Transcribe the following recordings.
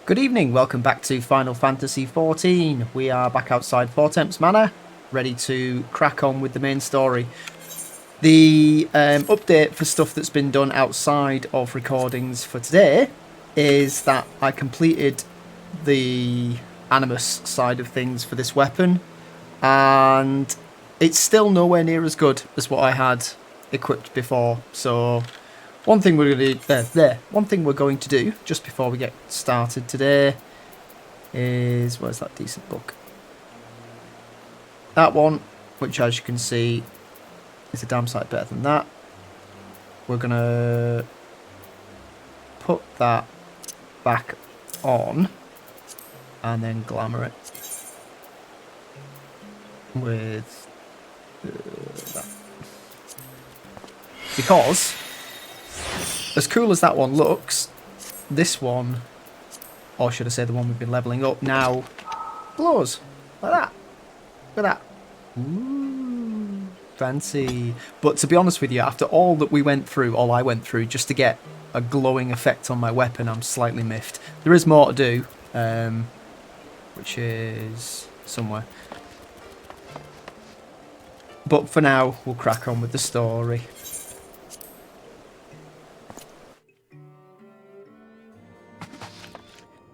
Good evening, welcome back to Final Fantasy XIV. We are back outside Fortemps Manor, ready to crack on with the main story. The update for stuff that's been done outside of recordings for today is that I completed the Animus side of things for this weapon, and it's still nowhere near as good as what I had equipped before, so one thing we're going to do, one thing we're going to do just before we get started today is, where's that decent book? That one, which as you can see is a damn sight better than that. We're going to put that back on and then glamour it with that. Because as cool as that one looks, this one, or should I say the one we've been levelling up now, glows like that. Look at that. Ooh, fancy. But to be honest with you, after all that we went through, all I went through, just to get a glowing effect on my weapon, I'm slightly miffed. There is more to do, which is somewhere. But for now, we'll crack on with the story.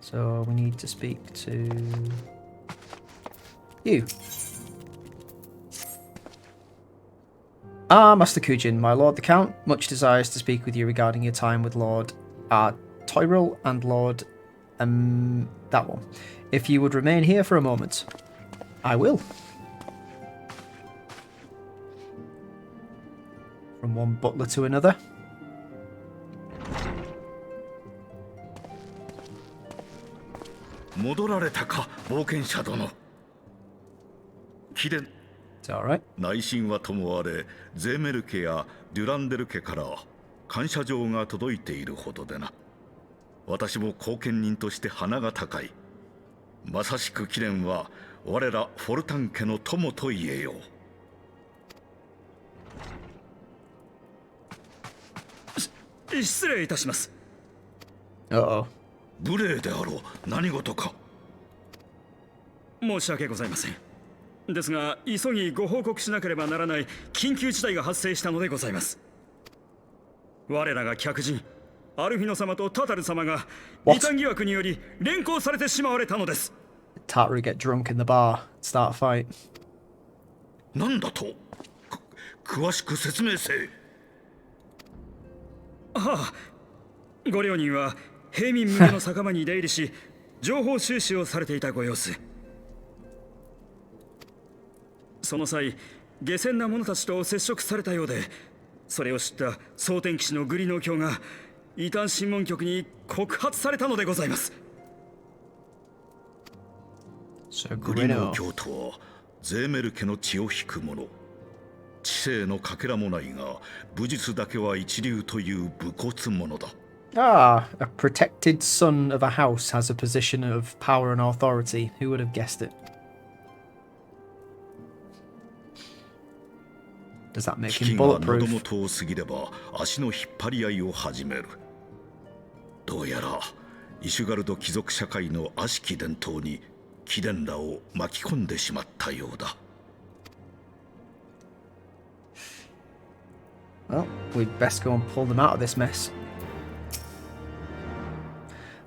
So we need to speak to you. Master Kujin, my lord the Count, much desires to speak with you regarding your time with Lord Tyrell and Lord that one. If you would remain here for a moment. I will. From one butler to another. It's alright. 内心はともあれ、ゼーメル家やデュランデル家から感謝状が届いているほどでな。私も後見人として鼻が高い。まさしく貴殿は我らフォルタン家の友と言えよう。失礼いたします。Uh-oh. 無礼であろう。何事か。申し訳ございません。ですが、急ぎご報告しなければならない緊急事態が発生したのでございます。我らが客人、アルフィノ様とタタル様が異端疑惑により連行されてしまわれたのです。Tataru get drunk in the bar, start a fight. なんだと？詳しく説明せえ。はあ、ご両人は平民向けの酒場に出入りし、情報収集をされていたご様子。その際、下賤な者たちと接触されたようで、それを知った蒼天騎士のグリノ教が異端審問局に告発されたのでございます。グリノ教とはゼーメル家の血を引く者。知性のかけらもないが、武術だけは一流という武骨者だ。Ah, a protected son of a house has a position of power and authority. Who would have guessed it? Does that make him bulletproof? 喉元を過ぎれば足の引っ張り合いを始める。どうやらイシュガルド貴族社会の悪しき伝統に貴殿らを巻き込んでしまったようだ。Well, we'd best go and pull them out of this mess.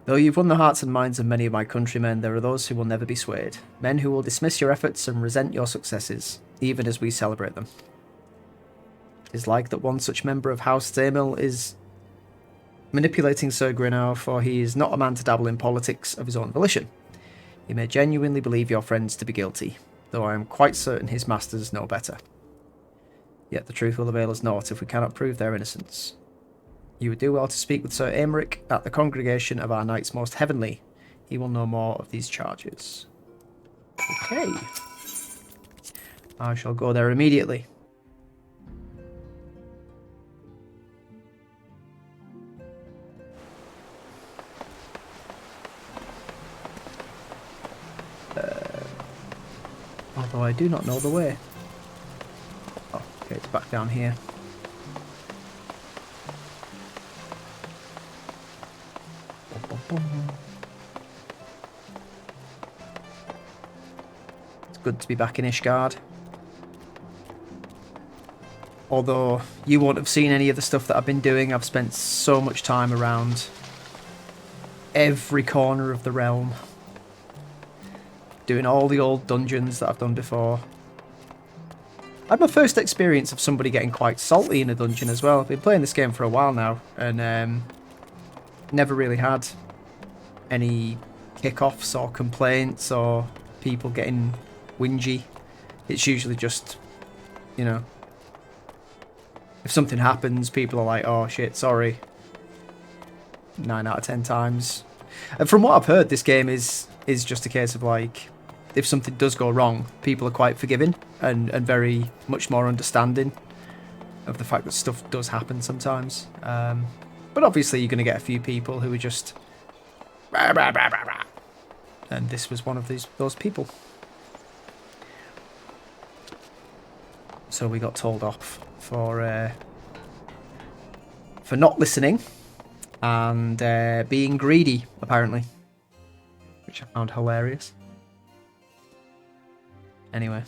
Though you've won the hearts and minds of many of my countrymen, there are those who will never be swayed. Men who will dismiss your efforts and resent your successes, even as we celebrate them. It is like that one such member of House Zamil is manipulating Sir Grinnell, for he is not a man to dabble in politics of his own volition. He may genuinely believe your friends to be guilty, though I am quite certain his masters know better. Yet the truth will avail us naught if we cannot prove their innocence. You would do well to speak with Sir Aymeric at the congregation of our Knights Most Heavenly. He will know more of these charges. Okay. I shall go there immediately. Although I do not know the way. Oh, okay, it's back down here. Good to be back in Ishgard. Although you won't have seen any of the stuff that I've been doing, I've spent so much time around every corner of the realm. Doing all the old dungeons that I've done before. I had my first experience of somebody getting quite salty in a dungeon as well. I've been playing this game for a while now, and never really had any kickoffs or complaints or people getting whingy. It's usually just, you know, if something happens, people are like, oh shit, sorry. 9 out of 10 times. And from what I've heard, this game is just a case of like, if something does go wrong, people are quite forgiving and very much more understanding of the fact that stuff does happen sometimes. But obviously you're going to get a few people who are just rah, rah, rah, rah, rah. And this was one of those people. So we got told off for not listening and being greedy, apparently, which I found hilarious. Anyway.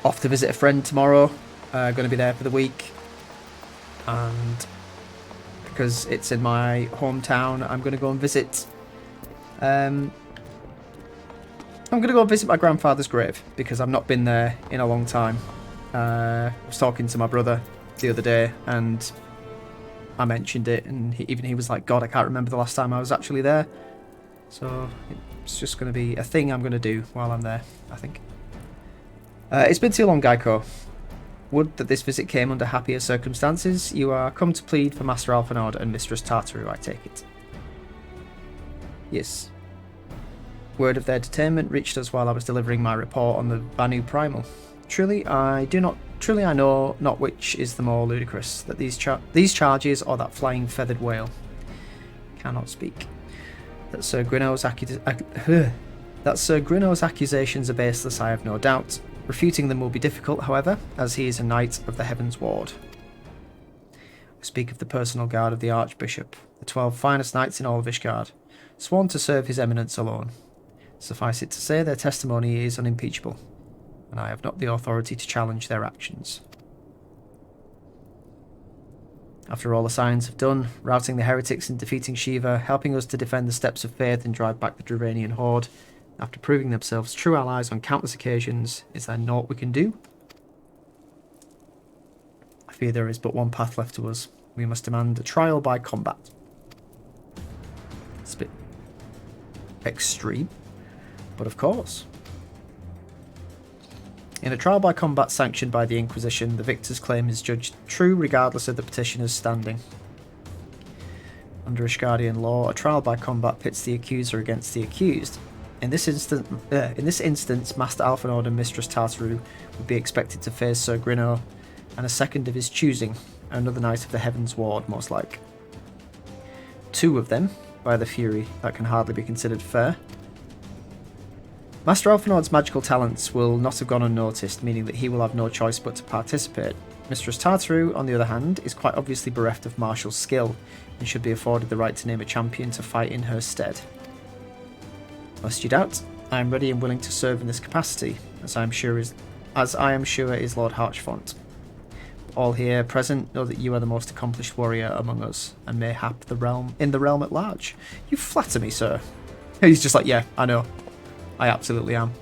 Off to visit a friend tomorrow. Going to be there for the week. And because it's in my hometown, I'm going to go and visit... I'm going to go and visit my grandfather's grave because I've not been there in a long time. I was talking to my brother the other day and I mentioned it, and he was like, God, I can't remember the last time I was actually there. So it's just going to be a thing I'm going to do while I'm there, I think. It's been too long, Gaiko. Would that this visit came under happier circumstances. You are come to plead for Master Alphinaud and Mistress Tataru, I take it. Yes. Word of their detainment reached us while I was delivering my report on the Vanu Primal. Truly I know not which is the more ludicrous, that these charges or that flying feathered whale. Cannot speak. That Sir Grinno's accusations are baseless, I have no doubt. Refuting them will be difficult, however, as he is a knight of the Heavensward. I speak of the personal guard of the Archbishop, the 12 finest knights in all of Ishgard, sworn to serve his eminence alone. Suffice it to say, their testimony is unimpeachable, and I have not the authority to challenge their actions. After all the Scions have done, routing the heretics and defeating Shiva, helping us to defend the steps of faith and drive back the Dravanian horde, after proving themselves true allies on countless occasions, is there naught we can do? I fear there is but one path left to us. We must demand a trial by combat. It's a bit extreme, but of course. In a trial by combat sanctioned by the Inquisition, the victor's claim is judged true regardless of the petitioner's standing. Under Ishgardian law, a trial by combat pits the accuser against the accused. In this instance, Master Alphinaud and Mistress Tataru would be expected to face Sir Grinno and a second of his choosing, another knight of the Heavensward, most like. 2 of them, by the Fury, that can hardly be considered fair. Master Alphinaud's magical talents will not have gone unnoticed, meaning that he will have no choice but to participate. Mistress Tataru, on the other hand, is quite obviously bereft of martial skill, and should be afforded the right to name a champion to fight in her stead. Lest you doubt, I am ready and willing to serve in this capacity, as I am sure is Lord Harchfont. All here present know that you are the most accomplished warrior among us, and mayhap in the realm at large. You flatter me, sir. He's just like, yeah, I know. I absolutely am.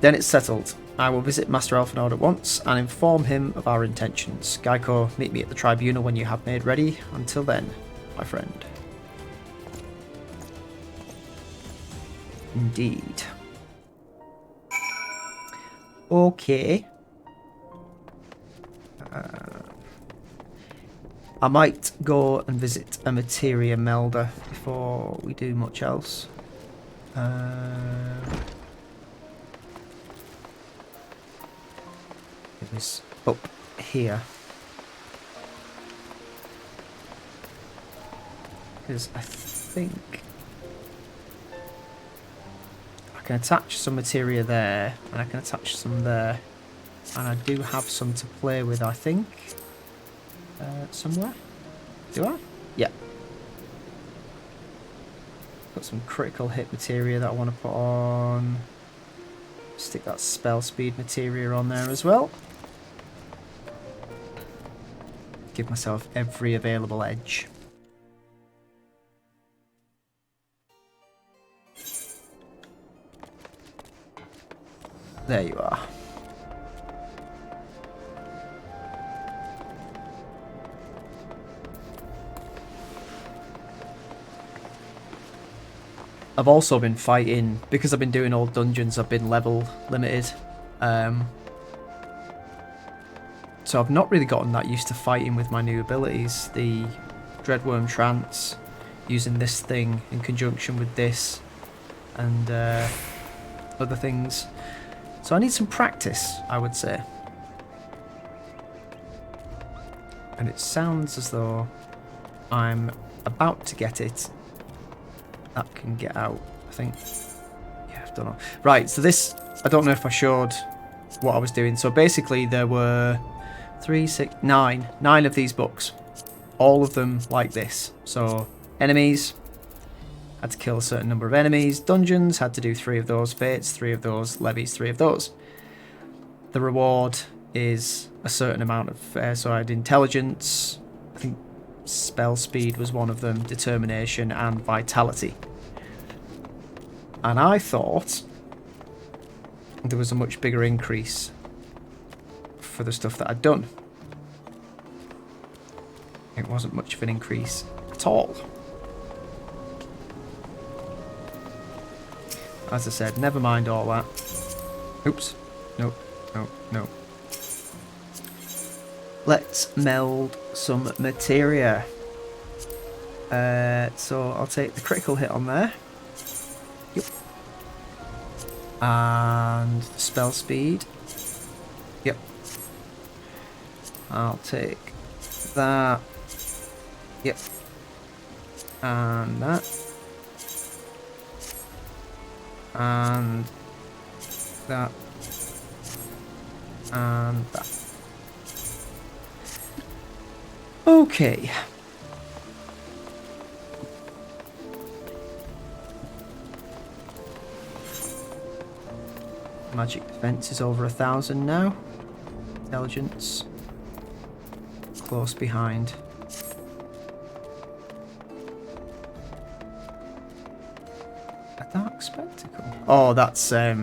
Then it's settled. I will visit Master Alphinaud at once and inform him of our intentions. Gaiko, meet me at the tribunal when you have made ready. Until then, my friend. Indeed. Okay. I might go and visit a materia melder before we do much else. It was up here. Because I think I can attach some materia there, and I can attach some there. And I do have some to play with, I think. somewhere. Do I? Yeah. Got some critical hit materia that I want to put on. Stick that spell speed materia on there as well. Give myself every available edge. There you are. I've also been fighting, because I've been doing old dungeons, I've been level limited. So I've not really gotten that used to fighting with my new abilities. The Dreadworm Trance, using this thing in conjunction with this, and other things. So I need some practice, I would say. And it sounds as though I'm about to get it. That can get out, I think. Yeah, I don't know. Right, so this, I don't know if I showed what I was doing. So basically there were 9 of these books. All of them like this. So enemies, had to kill a certain number of enemies. Dungeons, had to do 3 of those. Fates, 3 of those. Levies, 3 of those. The reward is a certain amount of, so I had intelligence, I think spell speed was one of them, determination and vitality. And I thought there was a much bigger increase for the stuff that I'd done. It wasn't much of an increase at all. As I said, never mind all that. Oops. Nope. Nope. Nope. Let's meld some materia. So I'll take the critical hit on there. Yep. And the spell speed. Yep. I'll take that. Yep. And that. And that. And that. Okay. Magic defense is over 1,000 now. Intelligence. Close behind. A dark spectacle. Oh, that's I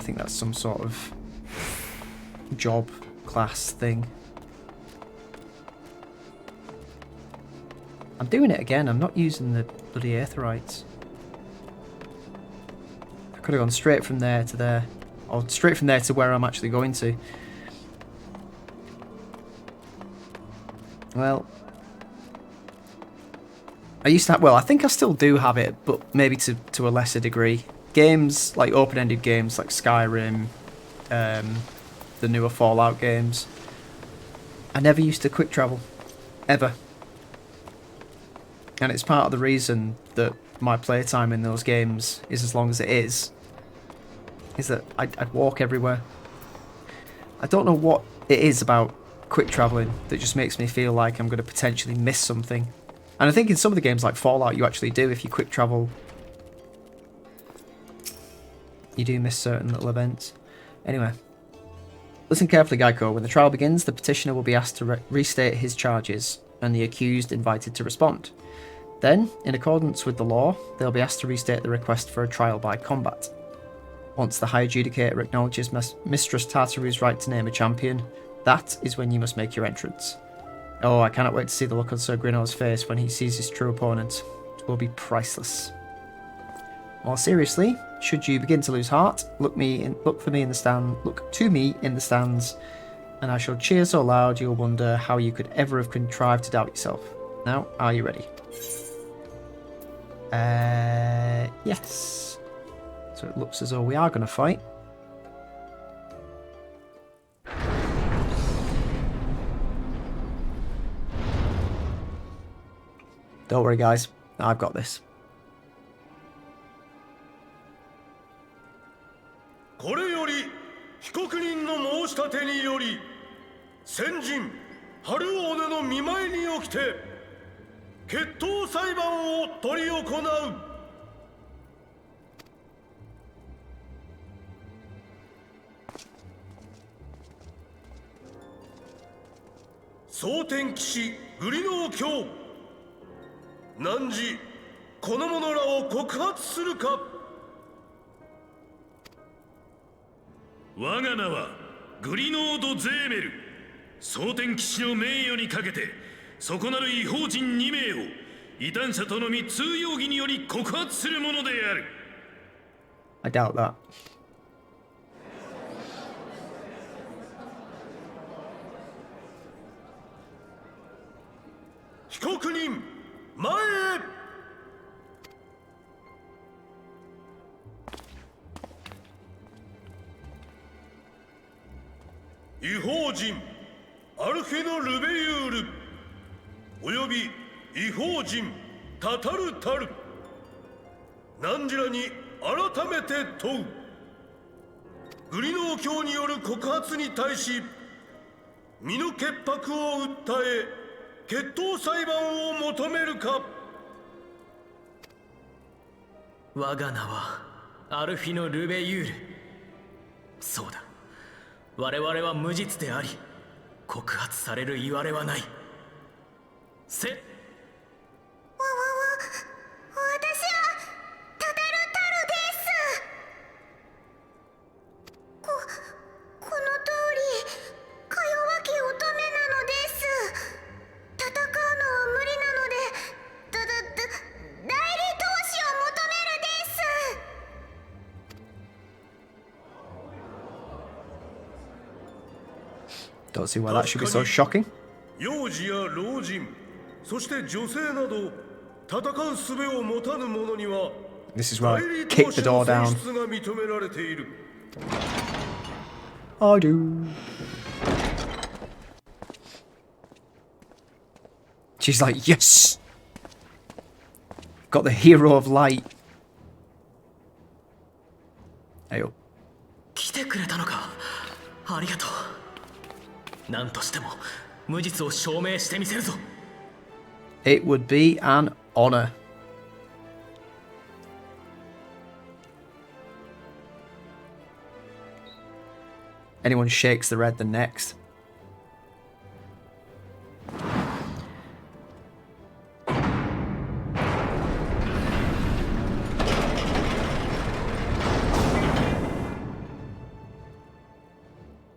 think that's some sort of job class thing. I'm doing it again. I'm not using the bloody aetherites. I could have gone straight from there to there. Or straight from there to where I'm actually going to. Well, I used to have, well, I think I still do have it, but maybe to a lesser degree. Games, like open-ended games like Skyrim, the newer Fallout games, I never used to quick travel. Ever. And it's part of the reason that my playtime in those games is as long as it is that I'd walk everywhere. I don't know what it is about quick travelling that just makes me feel like I'm going to potentially miss something. And I think in some of the games like Fallout you actually do. If you quick travel, you do miss certain little events. Anyway, listen carefully, Gaiko. When the trial begins, the petitioner will be asked to restate his charges and the accused invited to respond. Then, in accordance with the law, they'll be asked to restate the request for a trial by combat. Once the High Adjudicator acknowledges Mistress Tataru's right to name a champion, that is when you must make your entrance. Oh, I cannot wait to see the look on Sir Grino's face when he sees his true opponent. It will be priceless. More seriously, should you begin to lose heart, look to me in the stands, and I shall cheer so loud you'll wonder how you could ever have contrived to doubt yourself. Now, are you ready? Yes. So it looks as though we are going to fight. Don't worry, guys. I've got this. これより被告人の申し立てにより先人春尾の見舞いにおきて決闘裁判を執り行う。蒼天騎士グリノー卿、汝この者らを告発するか。我が名はグリノード・ゼーメル。蒼天騎士の名誉にかけてそこなる異邦人2名を異端者とのみ通容疑により告発するものである。 I doubt that. 被告人前へ。異邦人アルフィノ・ルベユールおよび異邦人タタルタル、汝らに改めて問う。グリノー卿による告発に対し身の潔白を訴え決闘裁判を求めるか。我が名はアルフィノ・ルベユール。そうだ、我々は無実であり告発されるいわれはない。せ私はタタルタルです。この通りか弱き乙女なのです。戦うのは無理なので代理投資を求めるです。 Don't see why that should be so shocking. 幼児や老人、そして女性など戦う術を持たぬ者には This is where 代 I 理 kick 投 the 資の door down. 選出が認められている。 I do. She's like, yes! Got the hero of light. Ayo. 来てくれたのか。ありがとう。何としても無実を証明してみせるぞ。 It would be an honor. Anyone shakes the red, the next.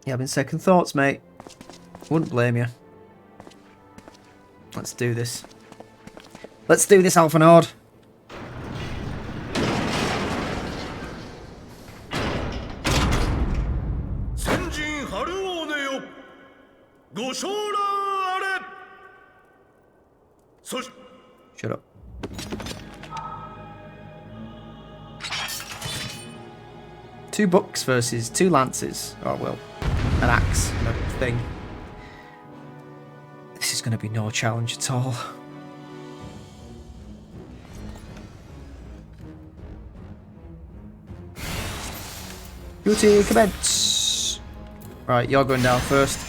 You having second thoughts, mate? Wouldn't blame you. Let's do this. Let's do this, Alphinaud. Senjin Haruone yo, Goshora are. Shut up. Two books versus two lances. Oh well, an axe and a thing. This is going to be no challenge at all. Duty commence. Right, you're going down first.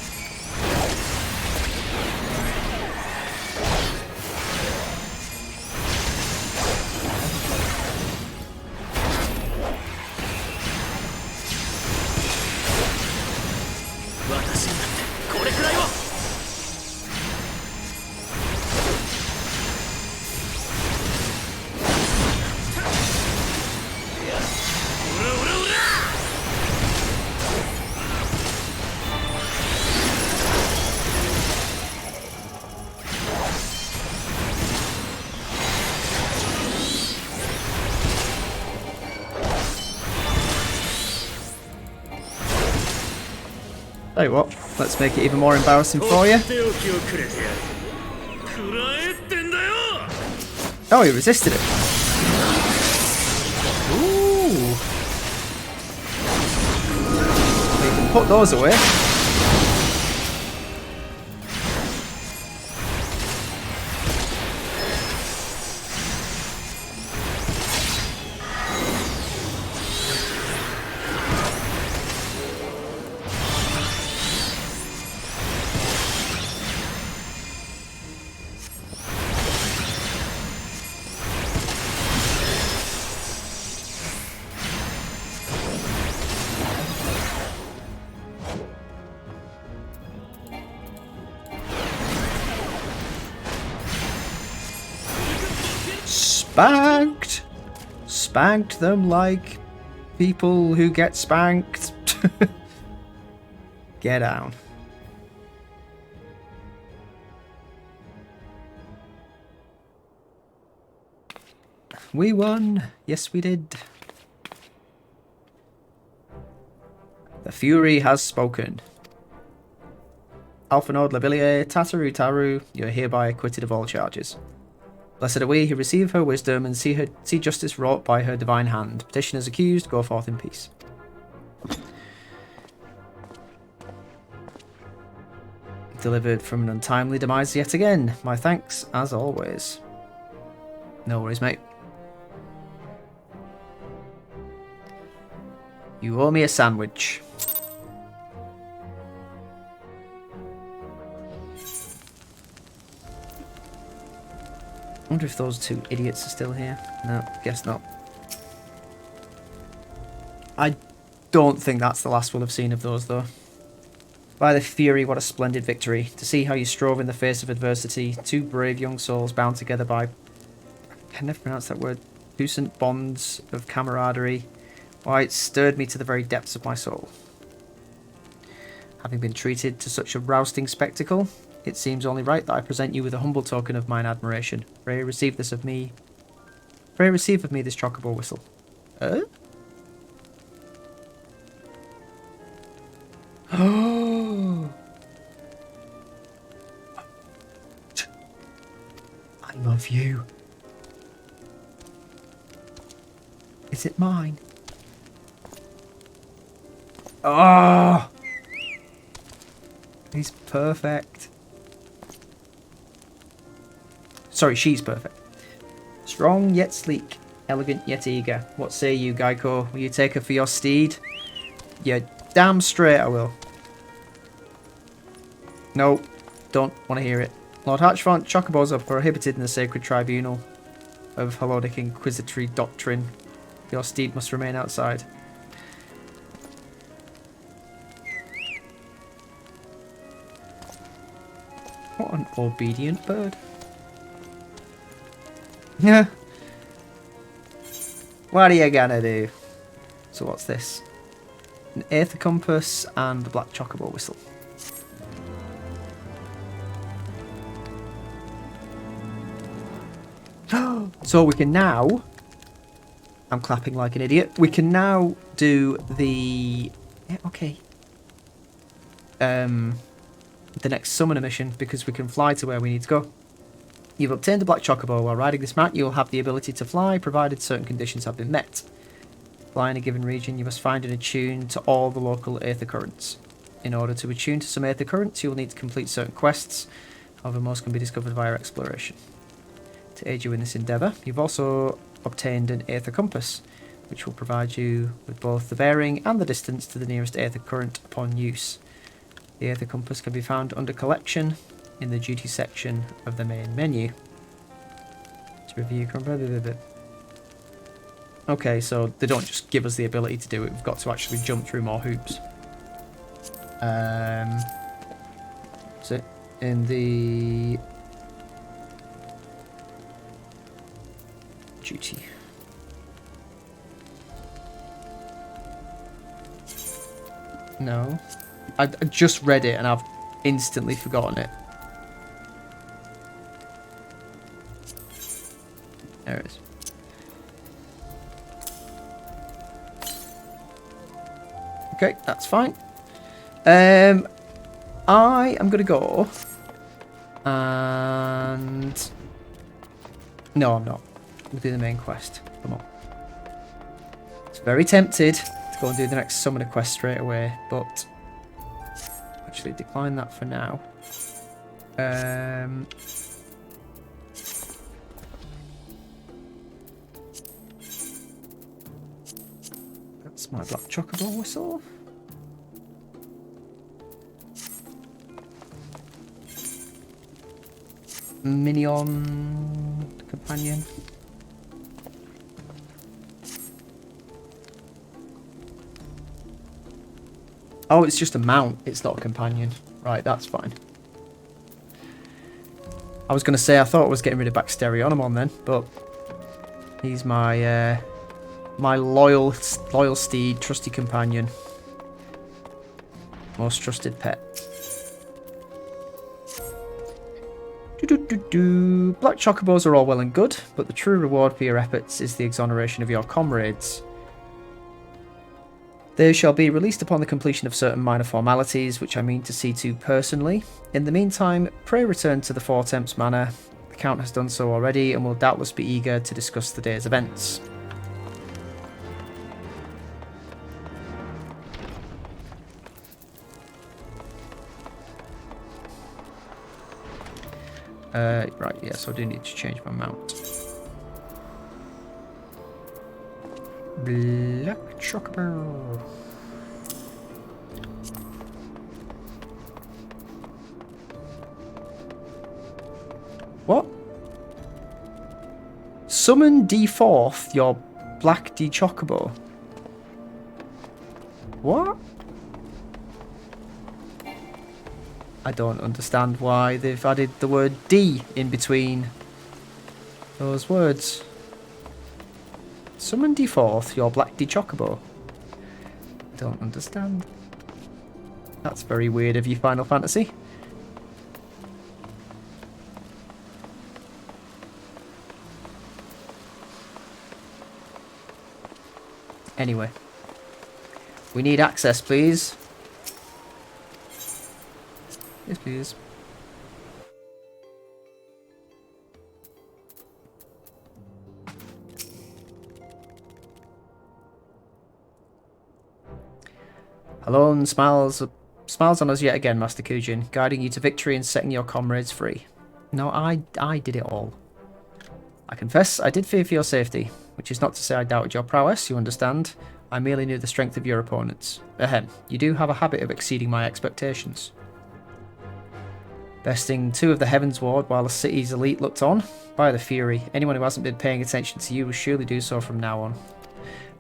Tell you what, let's make it even more embarrassing for you. Oh, he resisted it. Ooh. You can put those away. spanked. Spanked them like people who get spanked. Get down. We won. Yes, we did. The Fury has spoken. Alphinaud and Tataru, you are hereby acquitted of all charges. Blessed are we who receive her wisdom and see justice wrought by her divine hand. Petitioners accused, go forth in peace. Delivered from an untimely demise yet again. My thanks, as always. No worries, mate. You owe me a sandwich. I wonder if those two idiots are still here. No, guess not. I don't think that's the last we'll have seen of those, though. By the Fury, what a splendid victory. To see how you strove in the face of adversity. Two brave young souls bound together by... I can never pronounce that word. Puissant bonds of camaraderie. Why, it stirred me to the very depths of my soul. Having been treated to such a rousing spectacle, it seems only right that I present you with a humble token of mine admiration. Pray receive this of me. Pray receive of me this chocobo whistle. Oh! I love you. Is it mine? Oh! He's perfect. Sorry, she's perfect. Strong yet sleek, elegant yet eager. What say you, Gaiko? Will you take her for your steed? Yeah, damn straight I will. No, don't want to hear it. Lord Hatchfont, chocobos are prohibited in the sacred tribunal of Helodic inquisitory doctrine. Your steed must remain outside. What an obedient bird. Yeah. What are you gonna do? So what's this? An aether compass and a black chocobo whistle. So we can now... I'm clapping like an idiot. We can now do the... Yeah, okay. The next summoner mission, because we can fly to where we need to go. You've obtained a black chocobo. While riding this mount, you'll have the ability to fly, provided certain conditions have been met. Fly in a given region, you must find and attune to all the local aether currents. In order to attune to some aether currents, you will need to complete certain quests. However, most can be discovered via exploration. To aid you in this endeavour, you've also obtained an aether compass, which will provide you with both the bearing and the distance to the nearest aether current upon use. The aether compass can be found under Collection in the duty section of the main menu. To review, okay, so they don't just give us the ability to do it, we've got to actually jump through more hoops. So in the duty. No. I just read it and I've instantly forgotten it. There it is. Okay, that's fine. I am gonna go and no, I'm not. We'll do the main quest. Come on. It's very tempted to go and do the next summoner quest straight away, but actually decline that for now. That's my black chocobo whistle. Minion companion. Oh, it's just a mount. It's not a companion. Right, that's fine. I was going to say I thought I was getting rid of Baxterionamon then, but He's my my loyal steed, trusty companion. Most trusted pet. Black chocobos are all well and good, but the true reward for your efforts is the exoneration of your comrades. They shall be released upon the completion of certain minor formalities, which I mean to see to personally. In the meantime, pray return to the Four Temps Manor. The Count has done so already and will doubtless be eager to discuss the day's events. Right, yes, I do need to change my mount. Black chocobo. What? Summon D4th your black D chocobo. What? I don't understand why they've added the word D in between those words. Summon D4th your black D chocobo. I don't understand. That's very weird of you, Final Fantasy. Anyway. We need access, please. Yes, please. Alone smiles on us yet again, Master Kujin, guiding you to victory and setting your comrades free. No, I did it all. I confess I did fear for your safety, which is not to say I doubted your prowess, you understand. I merely knew the strength of your opponents. Ahem, you do have a habit of exceeding my expectations. Besting 2 of the Heavensward while the city's elite looked on? By the Fury, anyone who hasn't been paying attention to you will surely do so from now on.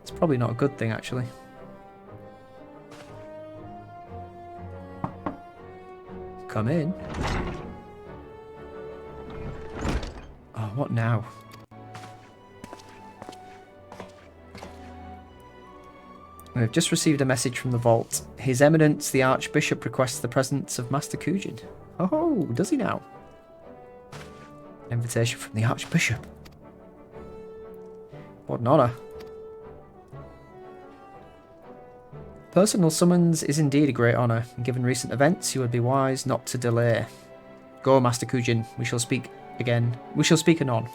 It's probably not a good thing, actually. Come in. Oh, what now? We've just received a message from the vault. His Eminence, the Archbishop, requests the presence of Master Kujin. Oh, does he now? An invitation from the Archbishop. What an honour. Personal summons is indeed a great honour, and given recent events, you would be wise not to delay. Go, Master Kujin. We shall speak again. We shall speak anon.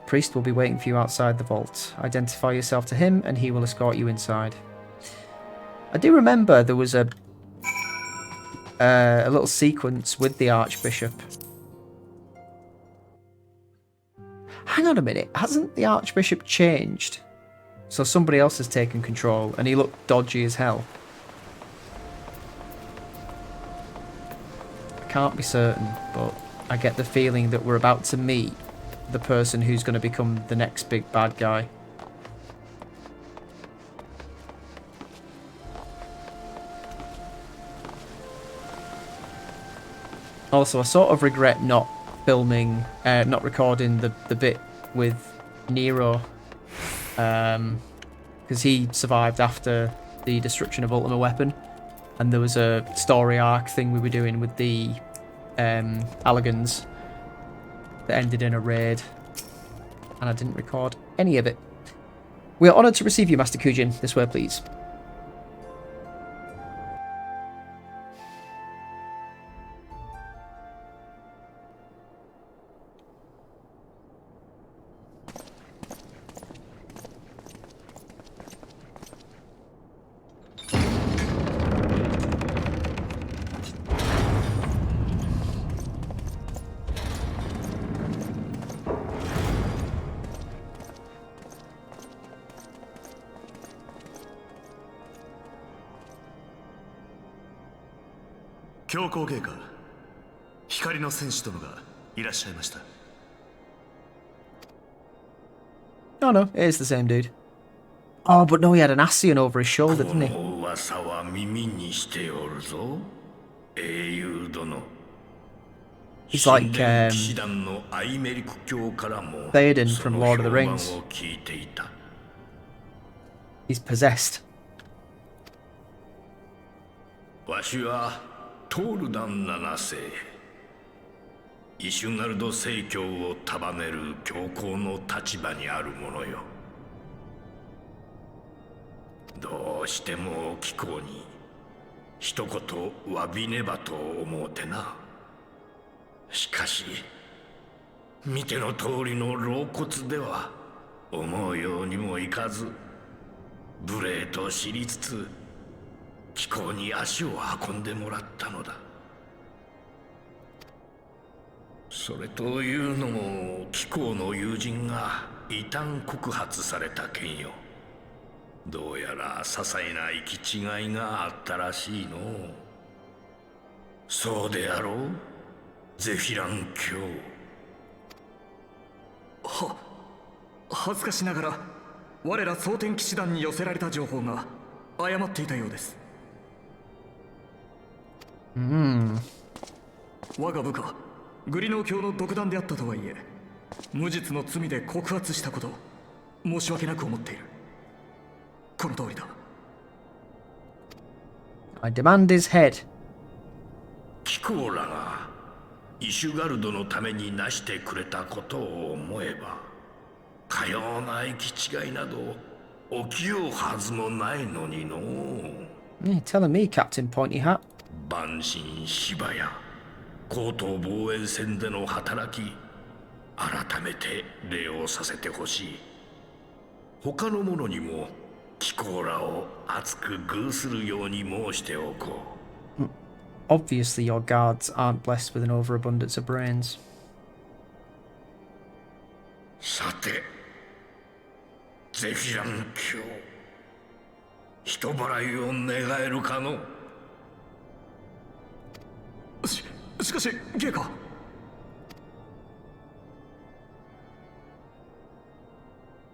Priest will be waiting for you outside the vault. Identify yourself to him, and he will escort you inside. I do remember there was a little sequence with the Archbishop. Hang on a minute, hasn't the Archbishop changed? So somebody else has taken control, and he looked dodgy as hell. I can't be certain, but I get the feeling that we're about to meet the person who's going to become the next big bad guy. Also, I sort of regret not filming, not recording the bit with Nero, because he survived after the destruction of Ultima Weapon, and there was a story arc thing we were doing with the Allegans that ended in a raid, and I didn't record any of it. We are honoured to receive you, Master Kujin. This way, please. Oh no, it is the same dude. Oh, but no, he had an Ascian over his shoulder, didn't he? 噂は耳にしておるぞ、英雄殿。He's like 神殿騎士団のアイメリク教からも Theoden そ from の Lord 評 of the 判 Rings. を聞いていた。 He's possessed. わしはトールダン7世、イシュガルド正教を束ねる教皇の立場にある者よ。どうしても貴公に一言詫びねばと思うてな。しかし見ての通りの老骨では思うようにもいかず、無礼と知りつつ貴公に足を運んでもらったのだ。それというのも貴公の友人が異端告発された件よ。どうやら些細な行き違いがあったらしいの。そうであろう、ゼフィラン卿。恥ずかしながら我ら蒼天騎士団に寄せられた情報が誤っていたようです。我が部下グリノー教の独断であったとはいえ、無実の罪で告発したこと申し訳なく思っている。この通りだ。 I demand his head. 貴公らがイシュガルドのためになしてくれたことを思えば、かような行き違いなど起きようはずもないのにの。You're telling me, Captain Pointy Hat. 万神芝や高等防衛戦での働き、改めて礼をさせてほしい。他の者にも貴公らを熱く遇するように申しておこう。Obviously, your guards aren't blessed with an overabundance of brains. さて、ゼフィラン卿、人払いを願えるかの。しかしゲイカ、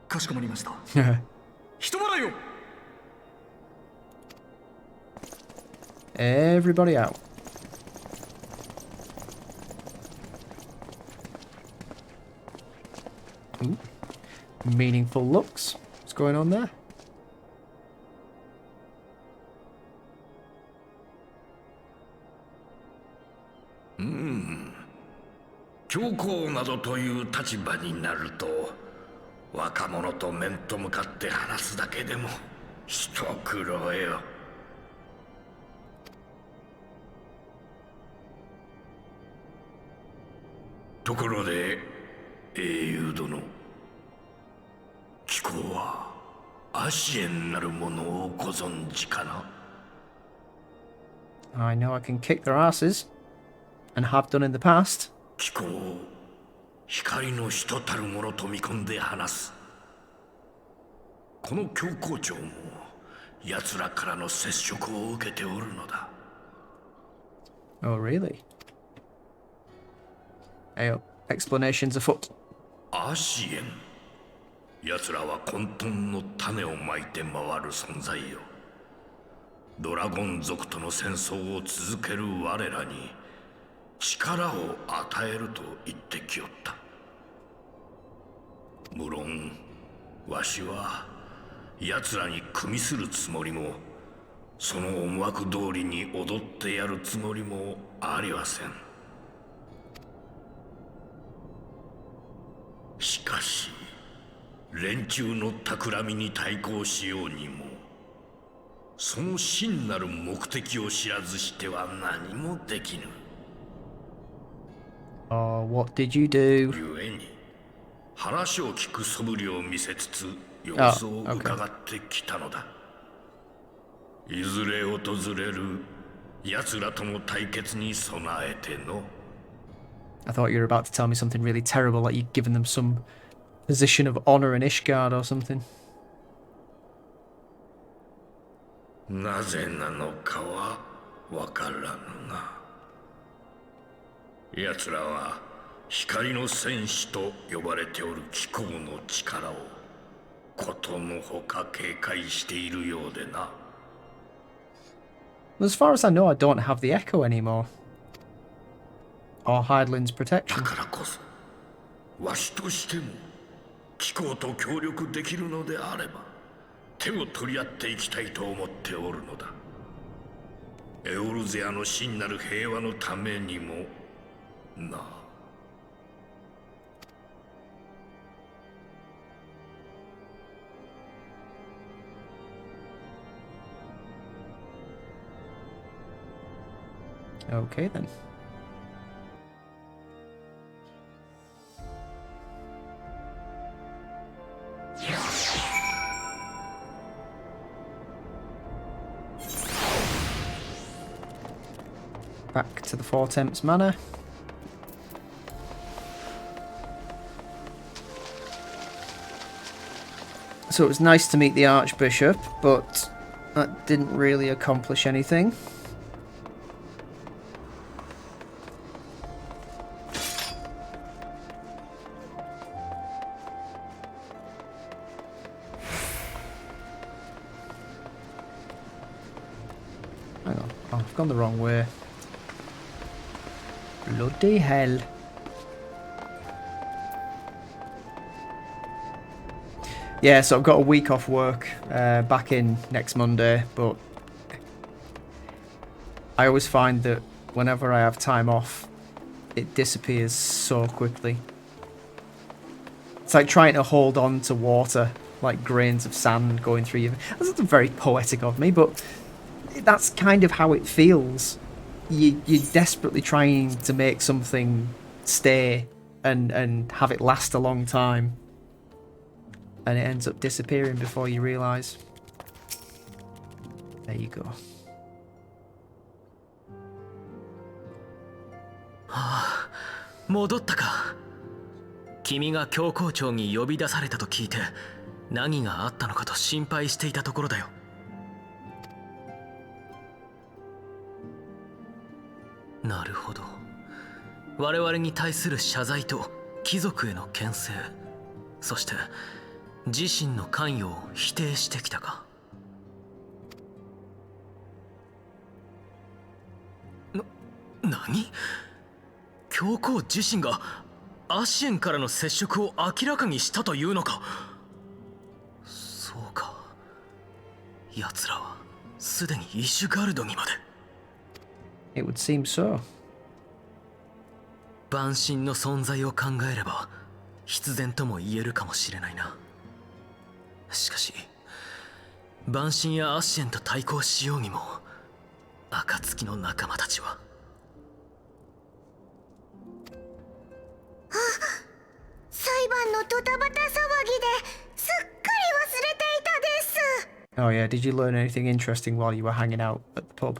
かしこまりました。人払いを。 Everybody out. Ooh. Meaningful looks. What's going on there? 教皇などという立場になると、若者と面と向かって話すだけでも一苦労よ。ところで英雄殿、貴公はアシエンなるものをご存知かな。 I know I can kick their asses, and have done in the past. 貴公を光の人たるものと見込んで話す。この教皇庁も奴らからの接触を受けておるのだ。 Oh, really? Hey, explanations afoot. アシエン、奴らは混沌の種をまいて回る存在よ。ドラゴン族との戦争を続ける我らに力を与えると言ってきよった。無論わしは奴らに組みするつもりも、その思惑通りに踊ってやるつもりもありはせん。しかし連中の企みに対抗しようにも、その真なる目的を知らずしては何もできぬ。 Oh, what did you do? ゆえに話を聞く素振りを見せつつ様子を伺ってきたのだ。いずれ訪れる奴らとの対決に備えての。 I thought you were about to tell me something really terrible, like you'd given them some position of honor in Ishgard or something. なぜなのかはわからぬが、奴らは光の戦士と呼ばれておる貴公の力をことのほか警戒しているようでな。 As far as I know, I don't have the echo anymore. or Hydaelyn's だ protection. からこそわしとしても貴公と協力できるのであれば手を取り合っていきたいと思っておるのだ。エオルゼアの真なる平和のためにもな。Okay then. Back to the Four Temps Manor. So it was nice to meet the Archbishop, but that didn't really accomplish anything. Hang on. Oh, I've gone the wrong way. Bloody hell. Yeah, so I've got a week off work, back in next Monday, but I always find that whenever I have time off, it disappears so quickly. It's like trying to hold on to water, like grains of sand going through you. That's very poetic of me, but that's kind of how it feels. You're desperately trying to make something stay and have it last a long time. And it ends up disappearing before you realise. There you go. 戻ったか。君が教皇庁に呼び出されたと聞いて何があったのかと心配していたところだよ。なるほど。我々に対する謝罪と貴族への牽制、そして自身の関与を否定してきたか。何？教皇自身がアシエンからの接触を明らかにしたというのか。そうか。奴らはすでにイシュガルドにまで。It would seem so. 万神の存在を考えれば必然とも言えるかもしれないな。しかし万神やアシエンと対抗しようにも暁の仲間たちは。裁判のドタバタ騒ぎですっかり忘れていたです。 Oh yeah, did you learn anything interesting while you were hanging out at the pub?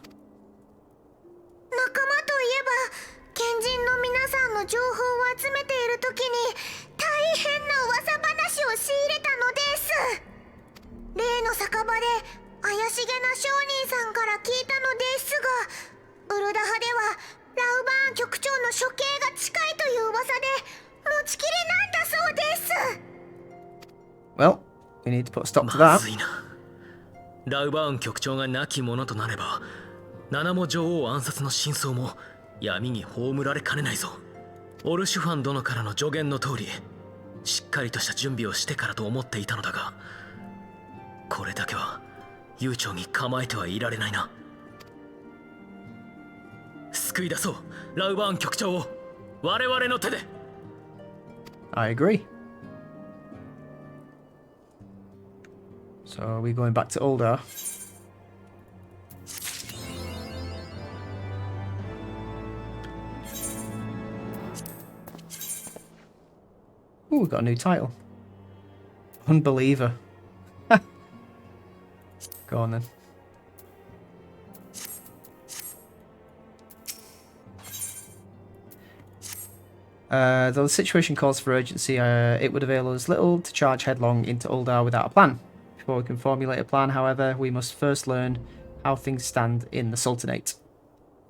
仲間といえば賢人の皆さんの情報を集めている時に大変な噂話を仕入れたのです。例の酒場で怪しげな商人さんから聞いたのですが、ウルダ派ではラウバーン局長の処刑が近いという噂で持ちきりなんだそうです。 Well, we need to put a stop to ま that. ずいな。ラウバーン局長が亡き者となれば七も女王暗殺の真相も闇に葬られかねないぞ。オルシュファン殿からの助言の通りしっかりとした準備をしてからと思っていたのだが、これだけは悠長に構えてはいられないな。救い出そうラウバーン局長を我々の手で。 I agree. So are we going back to Uldar? Ooh, we got a new title. Unbeliever. Go on then. Though the situation calls for urgency, it would avail us little to charge headlong into Uldar without a plan. Before we can formulate a plan, however, we must first learn how things stand in the Sultanate.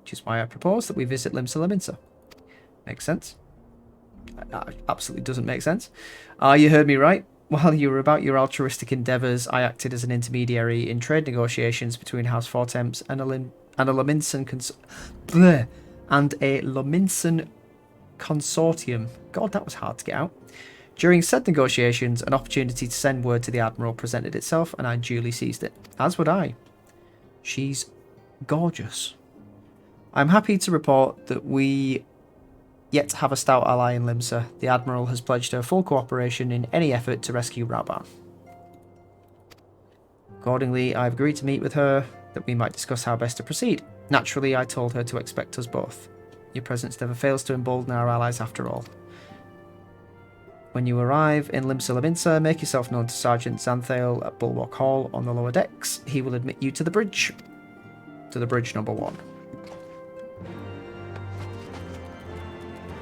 Which is why I propose that we visit Limsa Lominsa. Makes sense? Absolutely doesn't make sense. You heard me right. While you were about your altruistic endeavours, I acted as an intermediary in trade negotiations between House Fortemps and a Lominsan consortium. God, that was hard to get out. During said negotiations, an opportunity to send word to the Admiral presented itself, and I duly seized it. As would I. She's gorgeous. I'm happy to report that we yet have a stout ally in Limsa. The Admiral has pledged her full cooperation in any effort to rescue Raban. Accordingly, I've agreed to meet with her, that we might discuss how best to proceed. Naturally, I told her to expect us both. Your presence never fails to embolden our allies after all. When you arrive in Limsa Labinsa, make yourself known to Sergeant Xanthale at Bulwark Hall on the lower decks. He will admit you to the bridge. To the bridge number 1.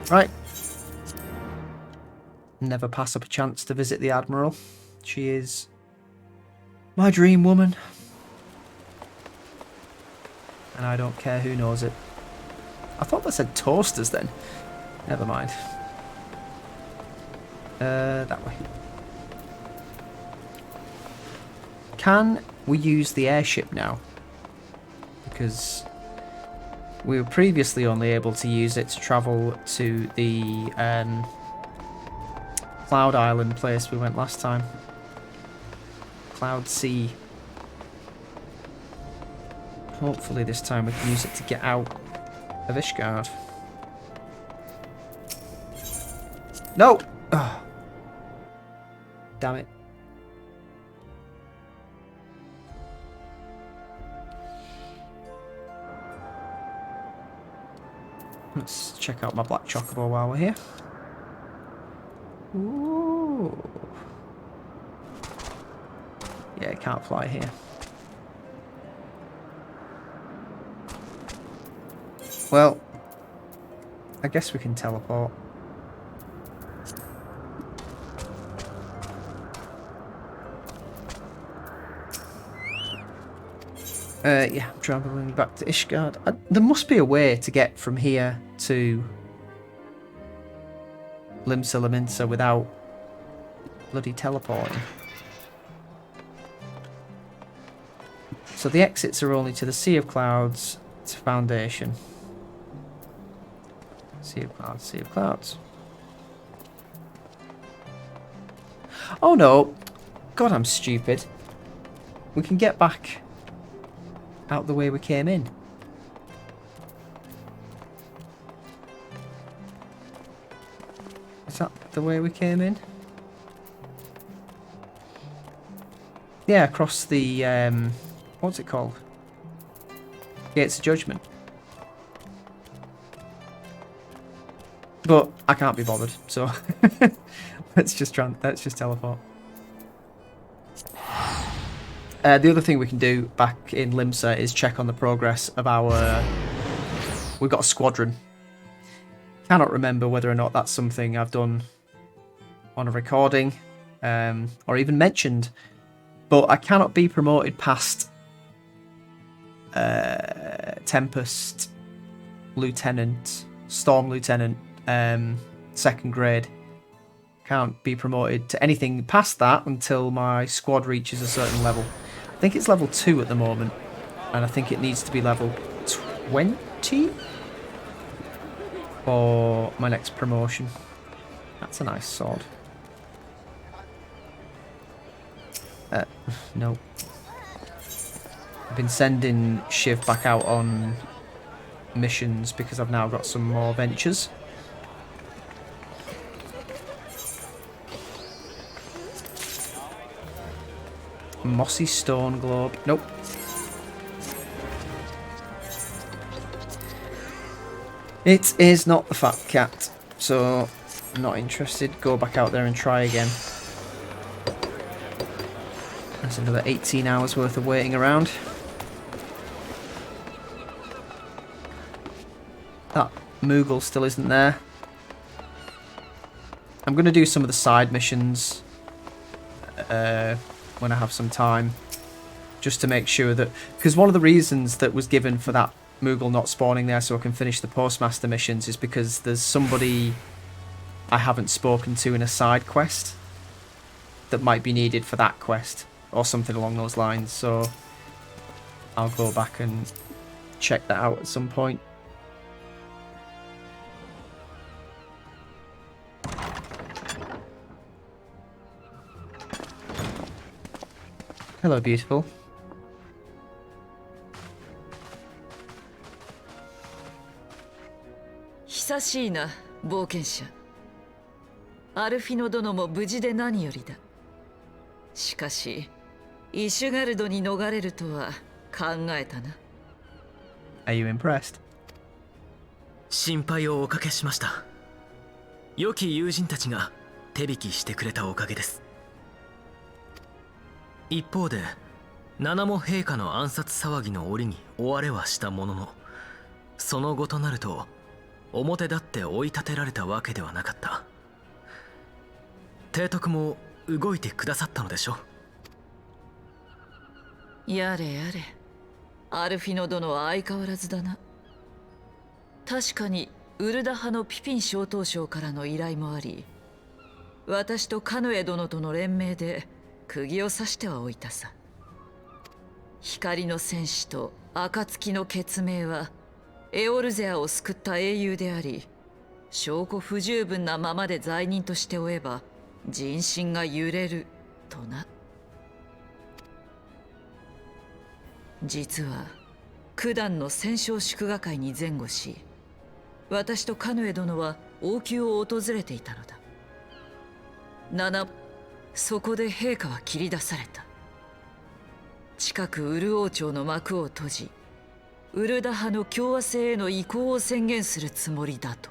Right. Never pass up a chance to visit the Admiral. She is my dream woman. And I don't care who knows it. I thought that said toasters then. Never mind. That way. Can we use the airship now? Because we were previously only able to use it to travel to the Cloud Island place we went last time. Cloud Sea. Hopefully this time we can use it to get out of Ishgard. No! Ugh. Damn it. Let's check out my black chocobo while we're here. Ooh. Yeah, it can't fly here. Well, I guess we can teleport. Yeah, I'm travelling back to Ishgard. There must be a way to get from here to Limsa Laminsa without bloody teleporting. So the exits are only to the Sea of Clouds, to Foundation. Sea of Clouds, Sea of Clouds. Oh no! God, I'm stupid. We can get back out the way we came in. Is that the way we came in? Yeah, across the, what's it called? Gates of Judgment. But I can't be bothered, so let's just teleport. The other thing we can do back in Limsa is check on the progress of our... We've got a squadron. Cannot remember whether or not that's something I've done on a recording or even mentioned, but I cannot be promoted past Tempest Lieutenant, Storm Lieutenant, 2nd grade. Can't be promoted to anything past that until my squad reaches a certain level. I think it's level 2 at the moment, and I think it needs to be level 20 for my next promotion. That's a nice sword. No. I've been sending Shiv back out on missions because I've now got some more ventures. Mossy stone globe. Nope. It is not the fat cat, so I'm not interested. Go back out there and try again. That's another 18 hours worth of waiting around. That Moogle still isn't there. I'm going to do some of the side missions when I have some time, just to make sure that, because one of the reasons that was given for that Moogle not spawning there so I can finish the Postmaster missions is because there's somebody I haven't spoken to in a side quest that might be needed for that quest or something along those lines, so I'll go back and check that out at some point. Hello, beautiful.久しいな、冒険者。アルフィノ殿も無事で何よりだ。しかし、イシュガルドに逃れるとは考えたな。Are you impressed? 心配をおかけしました。良き友人たちが手引きしてくれたおかげです。一方で七も陛下の暗殺騒ぎの折に追われはしたものの、その後となると表立って追い立てられたわけではなかった。提督も動いてくださったのでしょう。やれやれ、アルフィノ殿は相変わらずだな。確かにウルダ派のピピン小当将からの依頼もあり、私とカヌエ殿との連名で釘を刺してはおいたさ。光の戦士と暁の血盟はエオルゼアを救った英雄であり、証拠不十分なままで罪人として追えば人心が揺れるとな。実は九段の戦勝祝賀会に前後し、私とカヌエ殿は王宮を訪れていたのだ。そこで陛下は切り出された。近くウル王朝の幕を閉じ、ウルダ派の共和制への移行を宣言するつもりだと。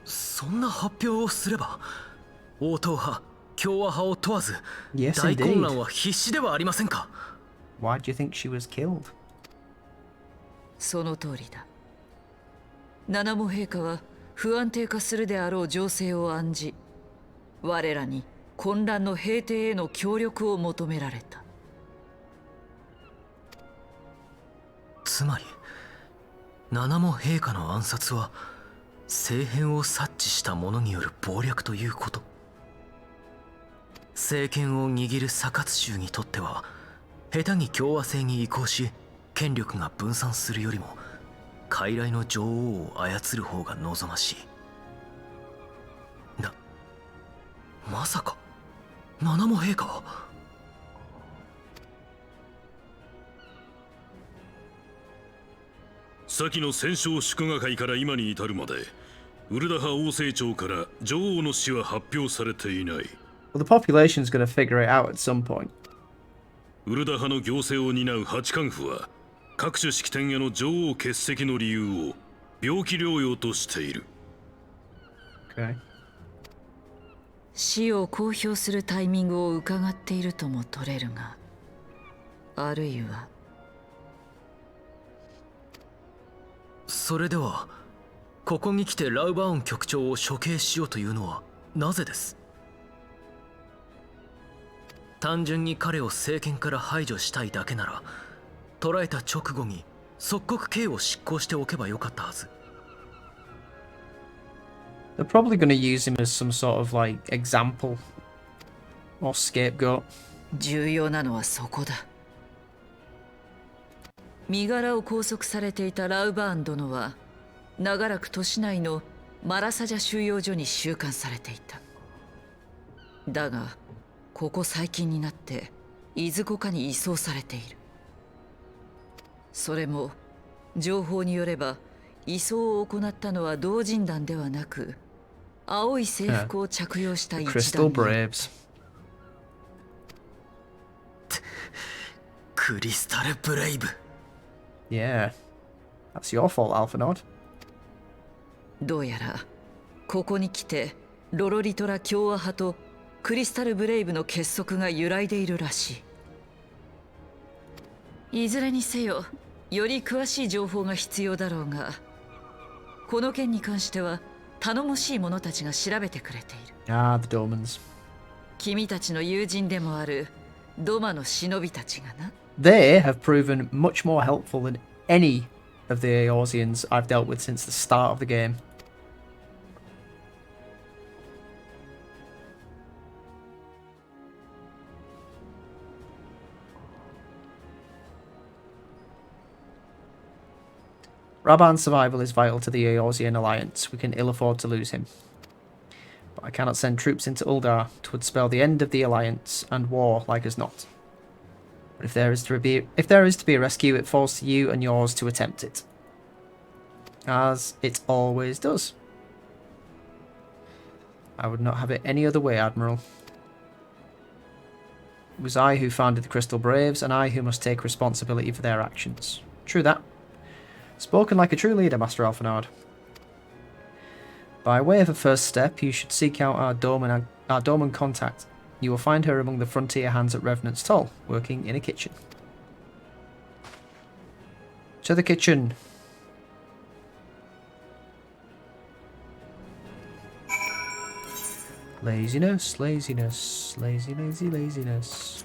そんな発表をすれば王党派共和派を問わず、 Yes, 大混 indeed. 乱は必至ではありませんか。 Why do you think she was killed? その通りだ。七も陛下は不安定化するであろう情勢を案じ、我らに混乱の平定への協力を求められた。つまり七も陛下の暗殺は政変を察知した者による謀略ということ。政権を握るサカツ州にとっては、下手に共和制に移行し権力が分散するよりも傀儡の女王を操る方が望ましい。まさか七も陛下は。先の戦勝祝賀会から今に至るまで、ウルダ派王政庁から女王の死は発表されていない。Well, the population's going to figure it out at some point. ウルダ派の行政を担う八官府は各種式典への女王欠席の理由を病気療養としている。 Okay. 死を公表するタイミングを伺っているとも取れるが、あるいは。それではここに来てラウバーン局長を処刑しようというのはなぜです。単純に彼を政権から排除したいだけなら、捕らえた直後に即刻刑を執行しておけばよかったはず。They're probably going to use him as some sort of like example or scapegoat. 重要なのはそこだ。身柄を拘束されていたラウバーン殿は長らく都市内のマラサジャ収容所に収監されていた。だがここ最近になっていずこかに移送されている。それも情報によれば、移送を行ったのは同人団ではなく、青い制服を着用した一 Crystal 団。 Braves. クリスタルブレイブ。 Yeah. That's your fault, Alphinaud. どうやらここに来てロロリトラ共和派とクリスタルブレイブの結束が揺らいでいるらしい。いずれにせよより詳しい情報が必要だろうが、この件に関しては頼もしい者たちが調べてくれている。 Ah, the Dormans. 君たちの友人でもあるドマの忍びたちがな。 They have proven much more helpful than any of the Eorzeans I've dealt with since the start of the game. Raban's survival is vital to the Eorzean alliance. We can ill afford to lose him. But I cannot send troops into Uldar. 'Twould spell the end of the alliance and war like as not. But if there is to be a rescue, it falls to you and yours to attempt it. As it always does. I would not have it any other way, Admiral. It was I who founded the Crystal Braves, and I who must take responsibility for their actions. True that. Spoken like a true leader, Master Alphinaud. By way of a first step, you should seek out our Dorman contact. You will find her among the frontier hands at Revenant's Toll, working in a kitchen. To the kitchen. Laziness, laziness, lazy, lazy, laziness.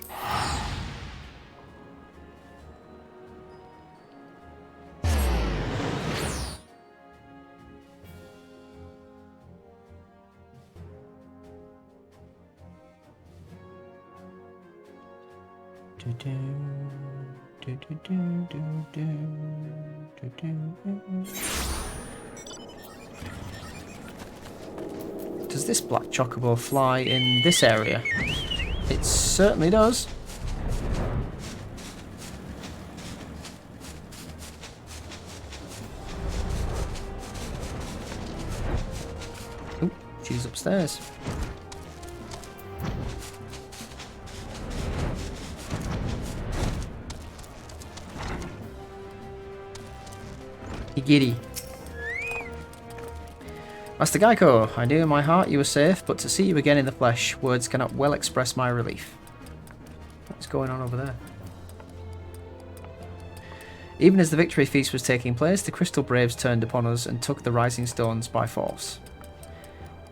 Does this black chocobo fly in this area? It certainly does. Oh, she's upstairs. Giddy. Master Gaiko, I knew in my heart you were safe, but to see you again in the flesh, words cannot well express my relief. What's going on over there? Even as the victory feast was taking place, the Crystal Braves turned upon us and took the Rising Stones by force.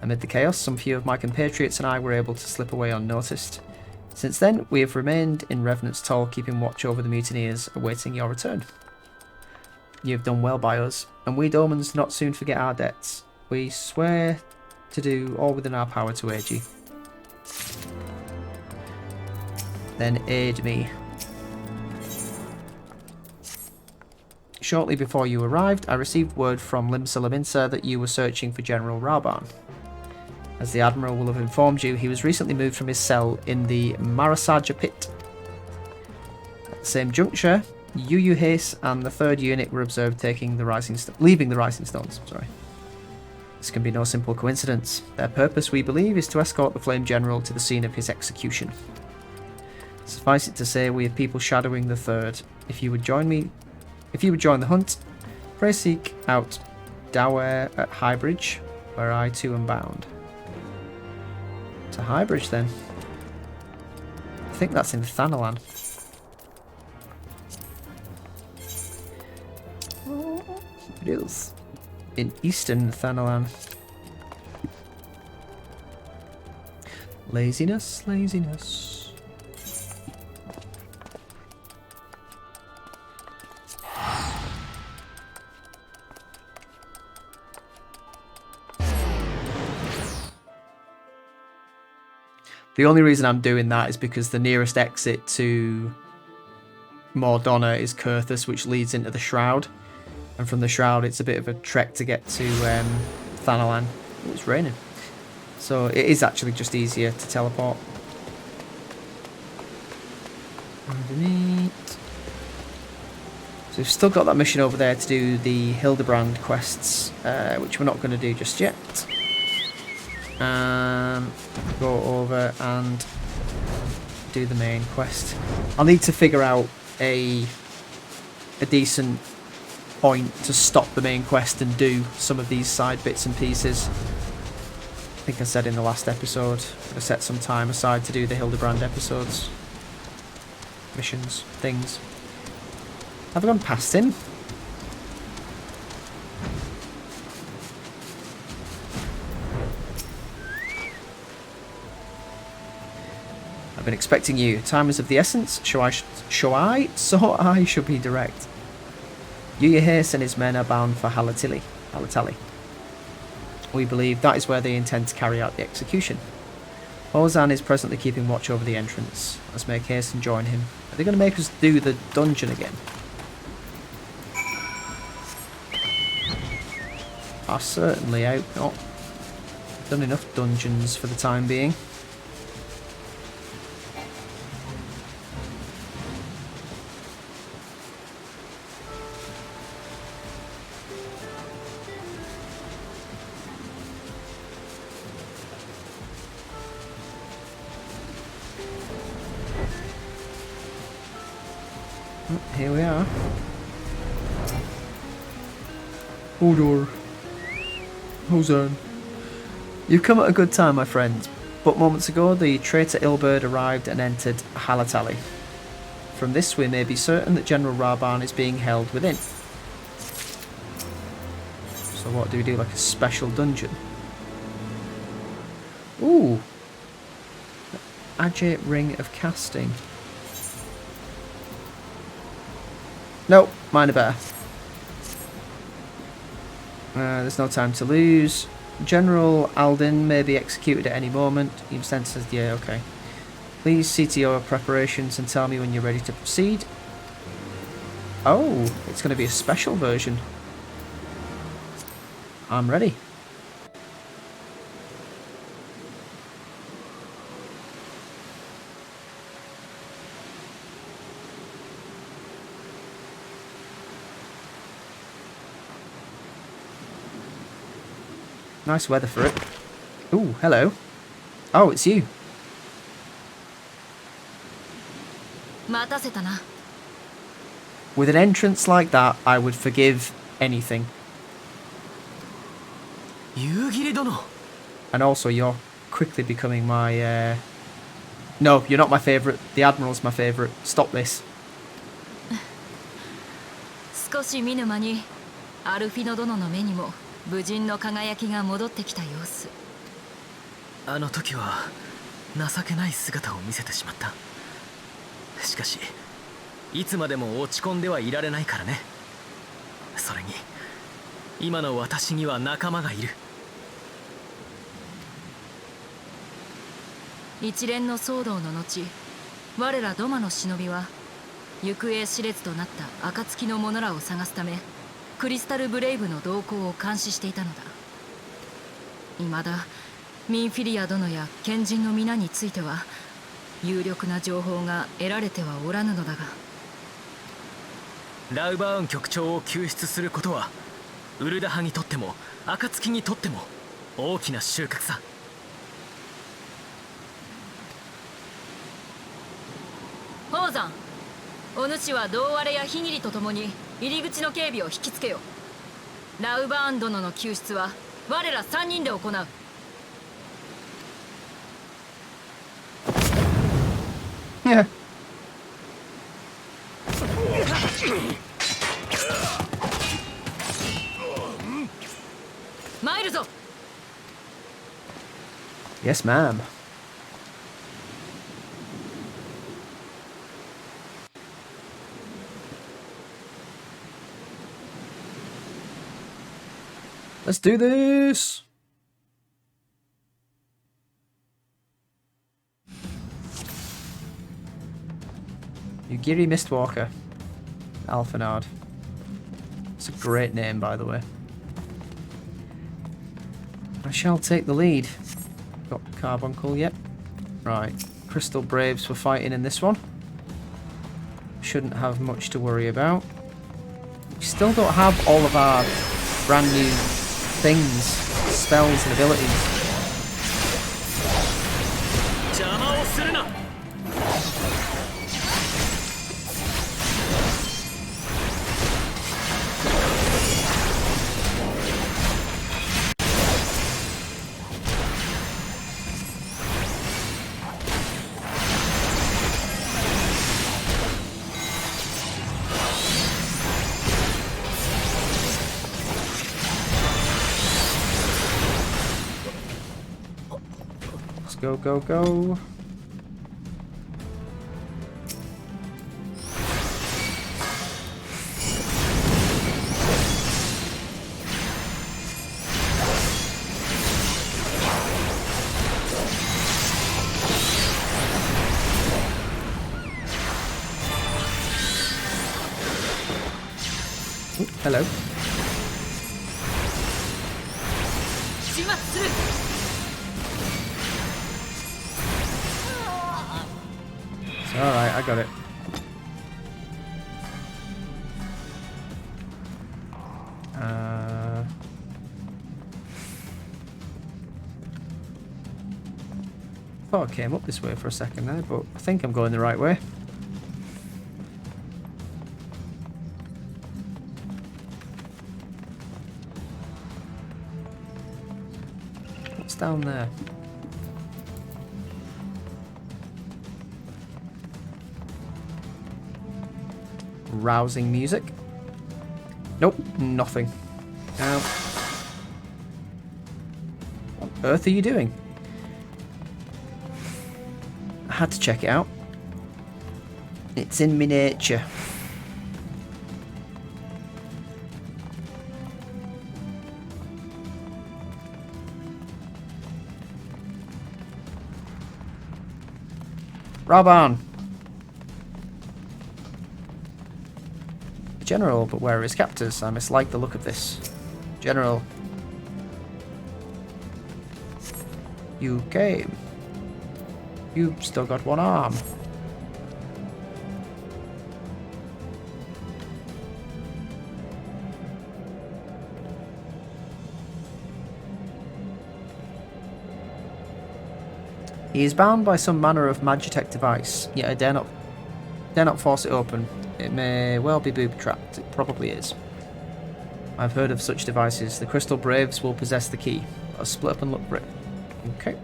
Amid the chaos, some few of my compatriots and I were able to slip away unnoticed. Since then, we have remained in Revenant's Toll, keeping watch over the mutineers, awaiting your return. You have done well by us, and we Dormans not soon forget our debts. We swear to do all within our power to aid you. Then aid me. Shortly before you arrived, I received word from Limsa Laminsa that you were searching for General Raban. As the Admiral will have informed you, he was recently moved from his cell in the Marasaja pit. At the same juncture, Yu Hase and the 3rd unit were observed leaving the Rising Stones. This can be no simple coincidence. Their purpose, we believe, is to escort the Flame General to the scene of his execution. Suffice it to say, we have people shadowing the 3rd. If you would join the hunt, pray seek out Dower at Highbridge, where I too am bound. To Highbridge then. I think that's in Thanalan. It is. In Eastern Thanalan. Laziness, laziness. The only reason I'm doing that is because the nearest exit to Mordonna is Kurthus, which leads into the Shroud. And from the Shroud, it's a bit of a trek to get to Thanalan. It's raining. So it is actually just easier to teleport. Underneath. So we've still got that mission over there to do the Hildebrand quests, which we're not going to do just yet. Go over and do the main quest. I'll need to figure out a decent point to stop the main quest and do some of these side bits and pieces. I think I said in the last episode, I'm going to set some time aside to do the Hildebrand episodes. Missions, things. Have I gone past him? I've been expecting you. Time is of the essence. So I should be direct. Yu Hase and his men are bound for Halatali. We believe that is where they intend to carry out the execution. Ozan is presently keeping watch over the entrance. Let's make haste and join him. Are they going to make us do the dungeon again? I certainly hope not. Done enough dungeons for the time being. Here we are. Hodor. Hozan. You've come at a good time, my friend. But moments ago, the traitor Ilberd arrived and entered Halatali. From this, we may be certain that General Raban is being held within. So what do we do, like a special dungeon? Ooh! Agate Ring of Casting. Nope, mine are better. There's no time to lose. General Aldin may be executed at any moment. You've sent us, yeah, okay. Please see to your preparations and tell me when you're ready to proceed. Oh, it's going to be a special version. I'm ready. Nice weather for it. Ooh, hello. Oh, it's you. With an entrance like that, I would forgive anything. And also, you're quickly becoming my... No, you're not my favourite. The Admiral's my favourite. Stop this. 少し見ぬ間にアルフィノ殿の目にも武人の輝きが戻ってきた様子。あの時は情けない姿を見せてしまった。しかしいつまでも落ち込んではいられないからね。それに今の私には仲間がいる。一連の騒動の後、我らドマの忍びは行方知れずとなった暁の者らを探すためクリスタルブレイブの動向を監視していたのだ。未だミンフィリア殿や賢人の皆については有力な情報が得られてはおらぬのだが、ラウバーン局長を救出することはウルダ派にとっても暁にとっても大きな収穫さ。宝山、お主は同割れやヒギリと共に入り口の警備を引きつけよ。ラウバーン殿の救出は我ら3人で行う。Yeah. 参るぞ。 Yes, ma'am. Let's do this. Ugiri Mistwalker. Alphinaud. It's a great name, by the way. I shall take the lead. Got Carbuncle yet? Right. Crystal Braves for fighting in this one. Shouldn't have much to worry about. We still don't have all of our brand new things, spells and abilities. Go, go, go. Ooh, hello. Alright, I got it. Thought I came up this way for a second there, but I think I'm going the right way. What's down there? Rousing music. Nope, nothing. Now, what on earth are you doing? I had to check it out. It's in my nature. Raban! General, but where are his captors? I mislike the look of this. General. You came. You've still got one arm. He is bound by some manner of magitech device, yet I dare not force it open. It may well be booby-trapped. It probably is. I've heard of such devices. The Crystal Braves will possess the key. I'll split up and look for it. Okay.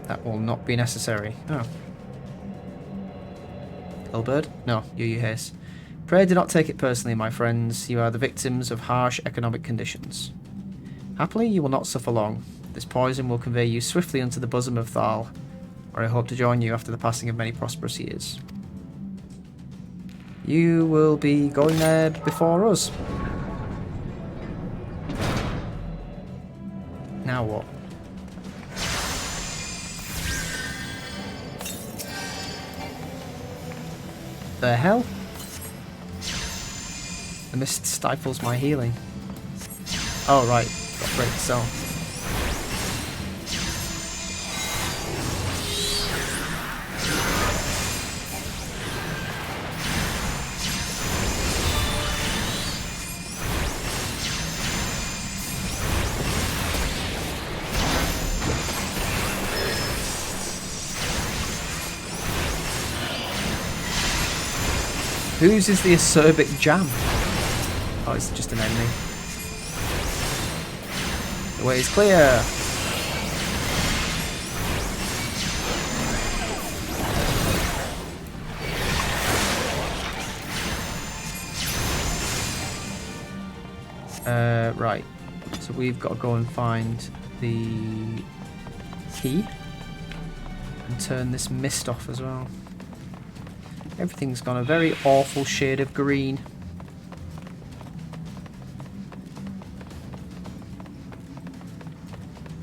That will not be necessary. Oh. Hilbert? No, you Hayes. Pray do not take it personally, my friends. You are the victims of harsh economic conditions. Happily, you will not suffer long. This poison will convey you swiftly unto the bosom of Thal, where I hope to join you after the passing of many prosperous years. You will be going there before us. Now what? The hell? The mist stifles my healing. Oh right, got to break the cell. Whose is the acerbic jam? Oh, it's just an enemy. The way is clear. Right. So we've got to go and find the key and turn this mist off as well. Everything's gone a very awful shade of green.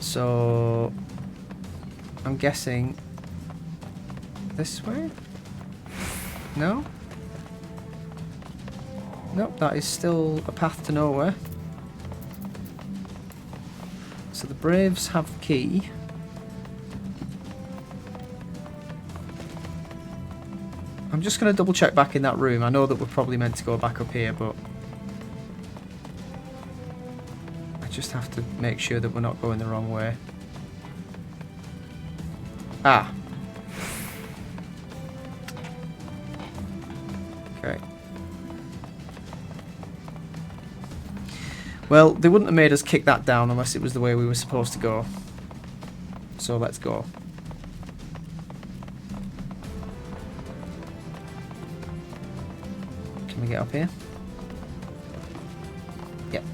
So I'm guessing this way? No? Nope, that is still a path to nowhere. So the Braves have the key. I'm just going to double check back in that room. I know that we're probably meant to go back up here, but I just have to make sure that we're not going the wrong way. Ah. Okay. Well, they wouldn't have made us kick that down unless it was the way we were supposed to go. So let's go. Can we get up here? Yep.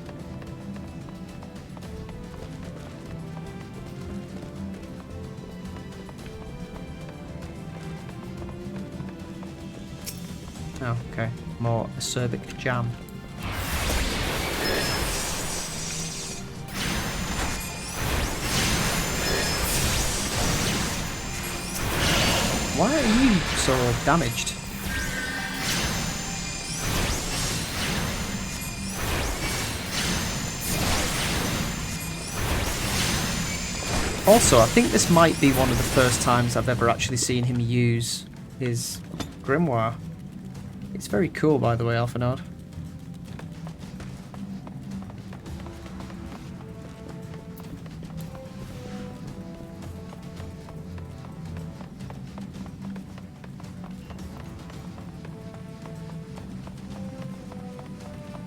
Oh, okay. More acerbic jam. Why are you so damaged? Also, I think this might be one of the first times I've ever actually seen him use his grimoire. It's very cool, by the way, Alphinaud.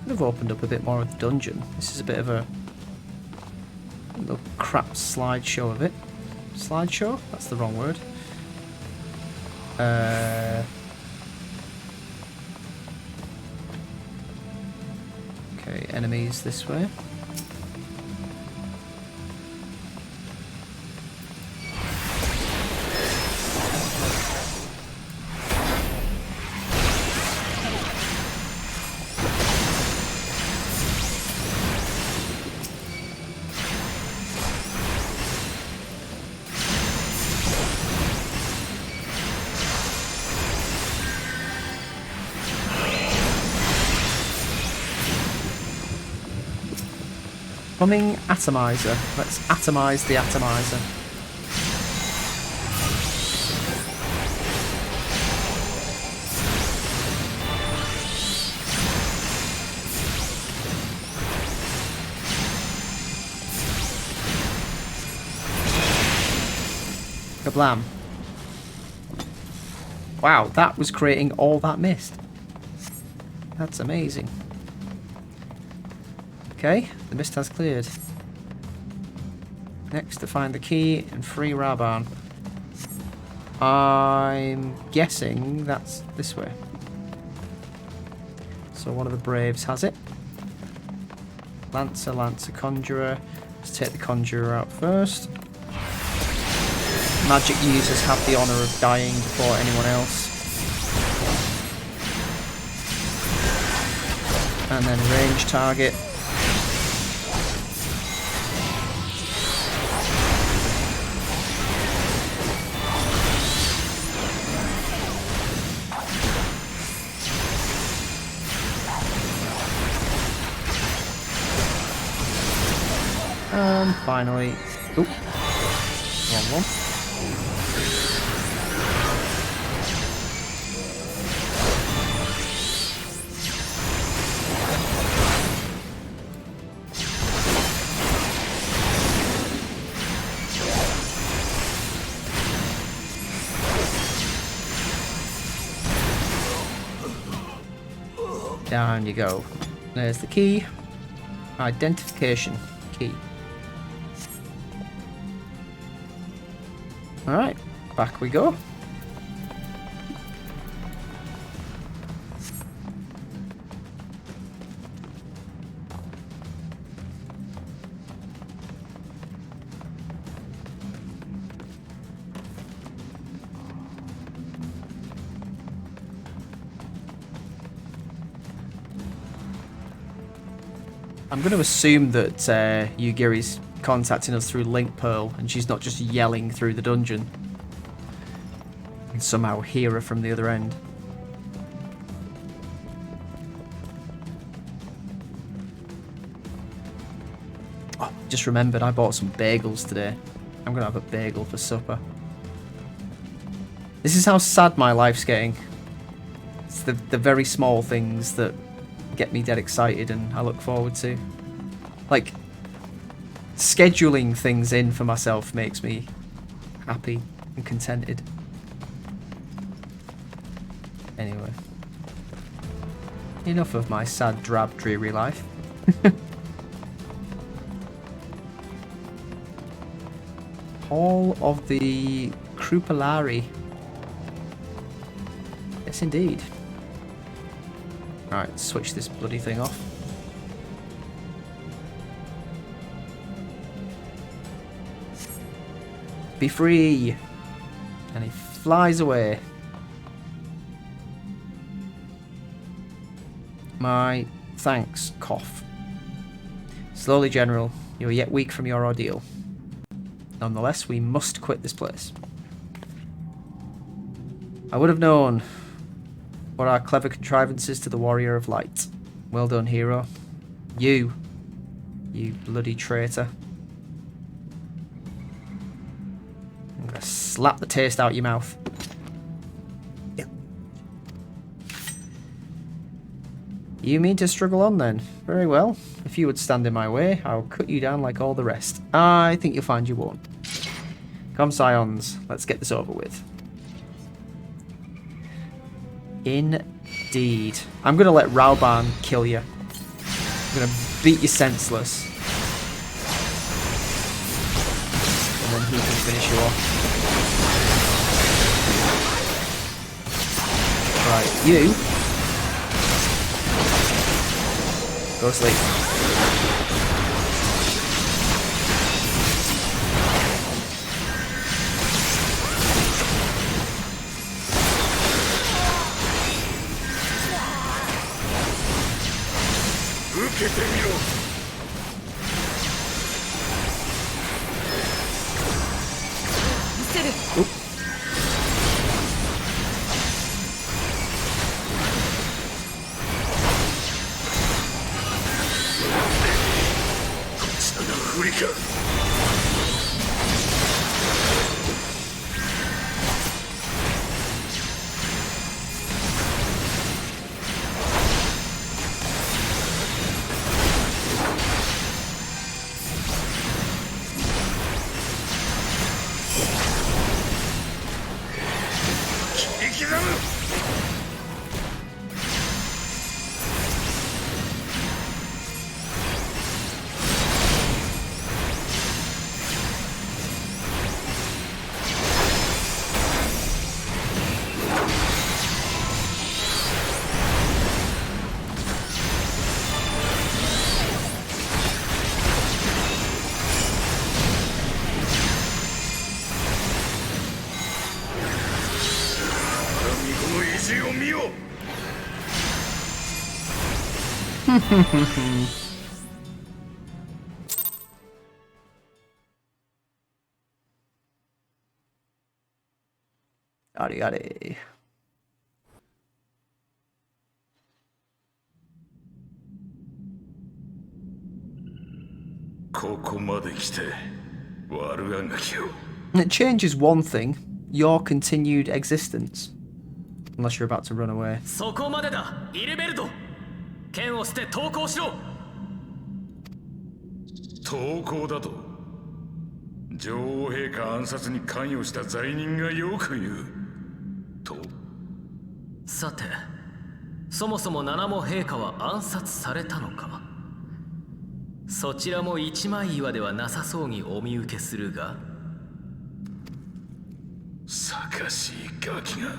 Could have opened up a bit more of the dungeon. This is a bit of a little crap slideshow of it. Slideshow? That's the wrong word. Okay, enemies this way. Plumbing atomizer. Let's atomize the atomizer. Kablam. Wow, that was creating all that mist. That's amazing. Okay, the mist has cleared. Next, to find the key and free Raban. I'm guessing that's this way. So one of the Braves has it. Lancer, Lancer, Conjurer. Let's take the Conjurer out first. Magic users have the honour of dying before anyone else. And then range target. And finally, oop, wrong one. Down you go. There's the key. Identification key. Alright, back we go. I'm going to assume that Yugiri's contacting us through Link Pearl and she's not just yelling through the dungeon. I can somehow hear her from the other end. Oh, just remembered I bought some bagels today. I'm going to have a bagel for supper. This is how sad my life's getting. It's the very small things that get me dead excited and I look forward to. Like, scheduling things in for myself makes me happy and contented. Anyway. Enough of my sad, drab, dreary life. Hall of the Crupulari. Yes, indeed. Alright, switch this bloody thing off. Be free! And he flies away. My thanks, cough. Slowly, General. You are yet weak from your ordeal. Nonetheless, we must quit this place. I would have known what our clever contrivances to the Warrior of Light. Well done, hero. You bloody traitor. slap the taste out your mouth. You mean to struggle on then? Very well. If you would stand in my way, I'll cut you down like all the rest. I think you'll find you won't. Come, Scions. Let's get this over with. Indeed. I'm going to let Rauban kill you. I'm going to beat you senseless. And then he can finish you off. Right, you... go sleep. Oop. 無理か。切り刻む。 あれあれ。ここまで来て悪あがきを。It changes one thing, your continued existence. Unless you're about to run away. そこまでだ、イルベルト。剣を捨て投降しろ。投降だと。女王陛下暗殺に関与した罪人がよく言う。と。さて、そもそも七も陛下は暗殺されたのか。そちらも一枚岩ではなさそうにお見受けするが。さかしいガキが。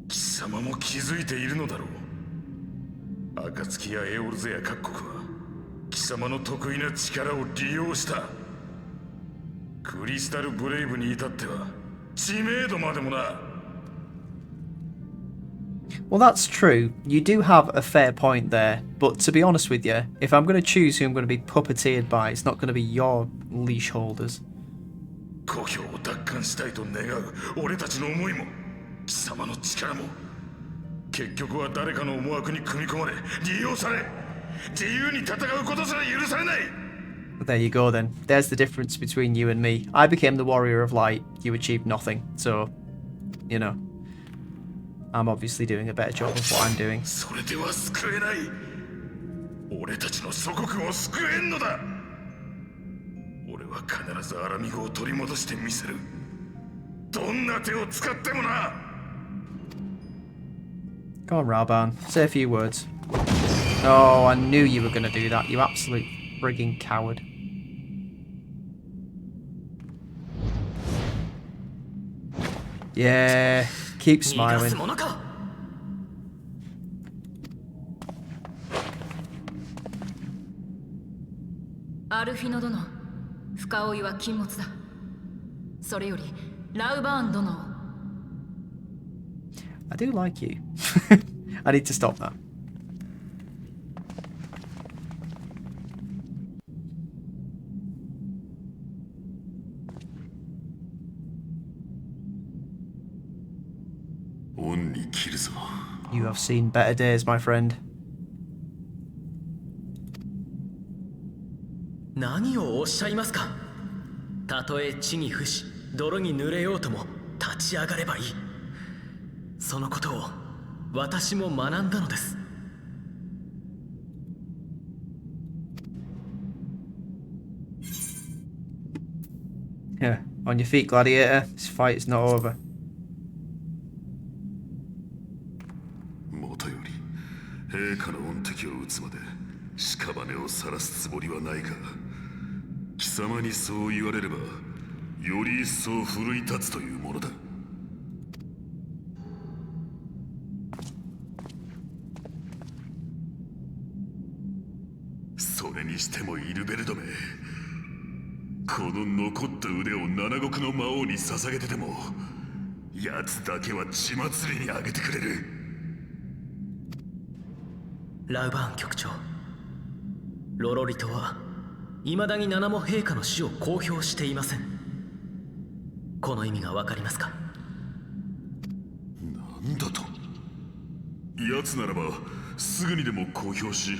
貴様も気づいているのだろう。暁やエオルゼや各国は貴様の得意な力を利用した。クリスタルブレイブに至っては知名度までもな。Well, that's true. You do have a fair point there. But to be honest with you, if I'm going to choose who I'm going to be puppeteered by, it's not going to be your leash holders. 故郷を奪還したいと願う俺たちの思いも貴様の力も結局は誰かの思惑に組み込まれ利用され自由に戦うことすら許されない。 There you go then. There's the difference between you and me. I became the warrior of light. You achieved nothing. So, you know, I'm obviously doing a better job of what I'm doing. それでは救えない。俺たちの祖国を救えんのだ。俺は必ずアラミゴを取り戻してみせる。どんな手を使ってもな。 Come on, Rauban. Say a few words. Oh, I knew you were going to do that. You absolute frigging coward. Yeah, keep smiling. アルフィノ殿、深追いは禁物だ。それよりラウバーン殿を。I do like you. I need to stop that. You have seen better days, my friend. 何をおっしゃいますか。たとえ地に伏し泥に濡れようとも立ち上がればいい。そのことを私も学んだのです。Yeah, on your feet, gladiator. This fight is not over. もとより陛下の恩敵を討つまで屍を晒すつもりはないが、貴様にそう言われればより一層奮い立つというものだ。それにしてもイルベルドめ、この残った腕を七国の魔王に捧げてでも奴だけは血祭りにあげてくれる。ラウバーン局長、ロロリトは未だに七も陛下の死を公表していません。この意味がわかりますか。なんだと。奴ならばすぐにでも公表し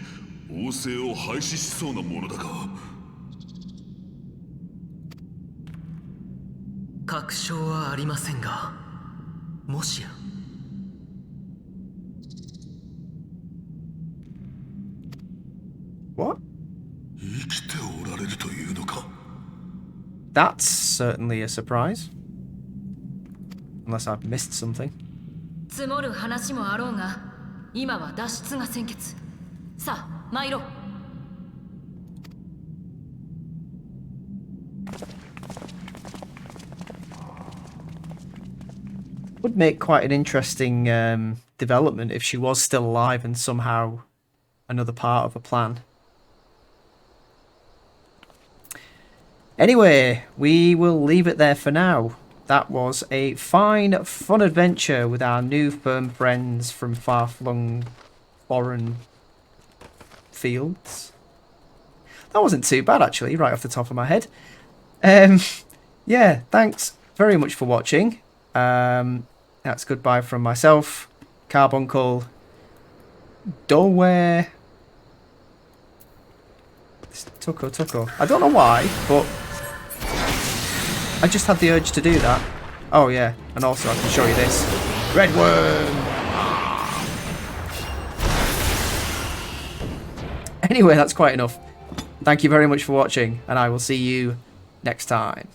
王政を廃止しそうなものだが。確証はありませんが、もしや。What? 生きておられるというのか。 That's certainly a surprise. Unless I've missed something. 積もる話もあろうが、今は脱出が先決。さあ、参ろう。Would make quite an interesting development if she was still alive and somehow another part of a plan. Anyway, we will leave it there for now. That was a fine, fun adventure with our new firm friends from far-flung foreign fields. That wasn't too bad, actually, right off the top of my head. Yeah, thanks very much for watching. That's goodbye from myself, Carbuncle, Doorware, Tuko. I don't know why, but I just had the urge to do that. Oh yeah, and also I can show you this. Red Worm! Anyway, that's quite enough. Thank you very much for watching, and I will see you next time.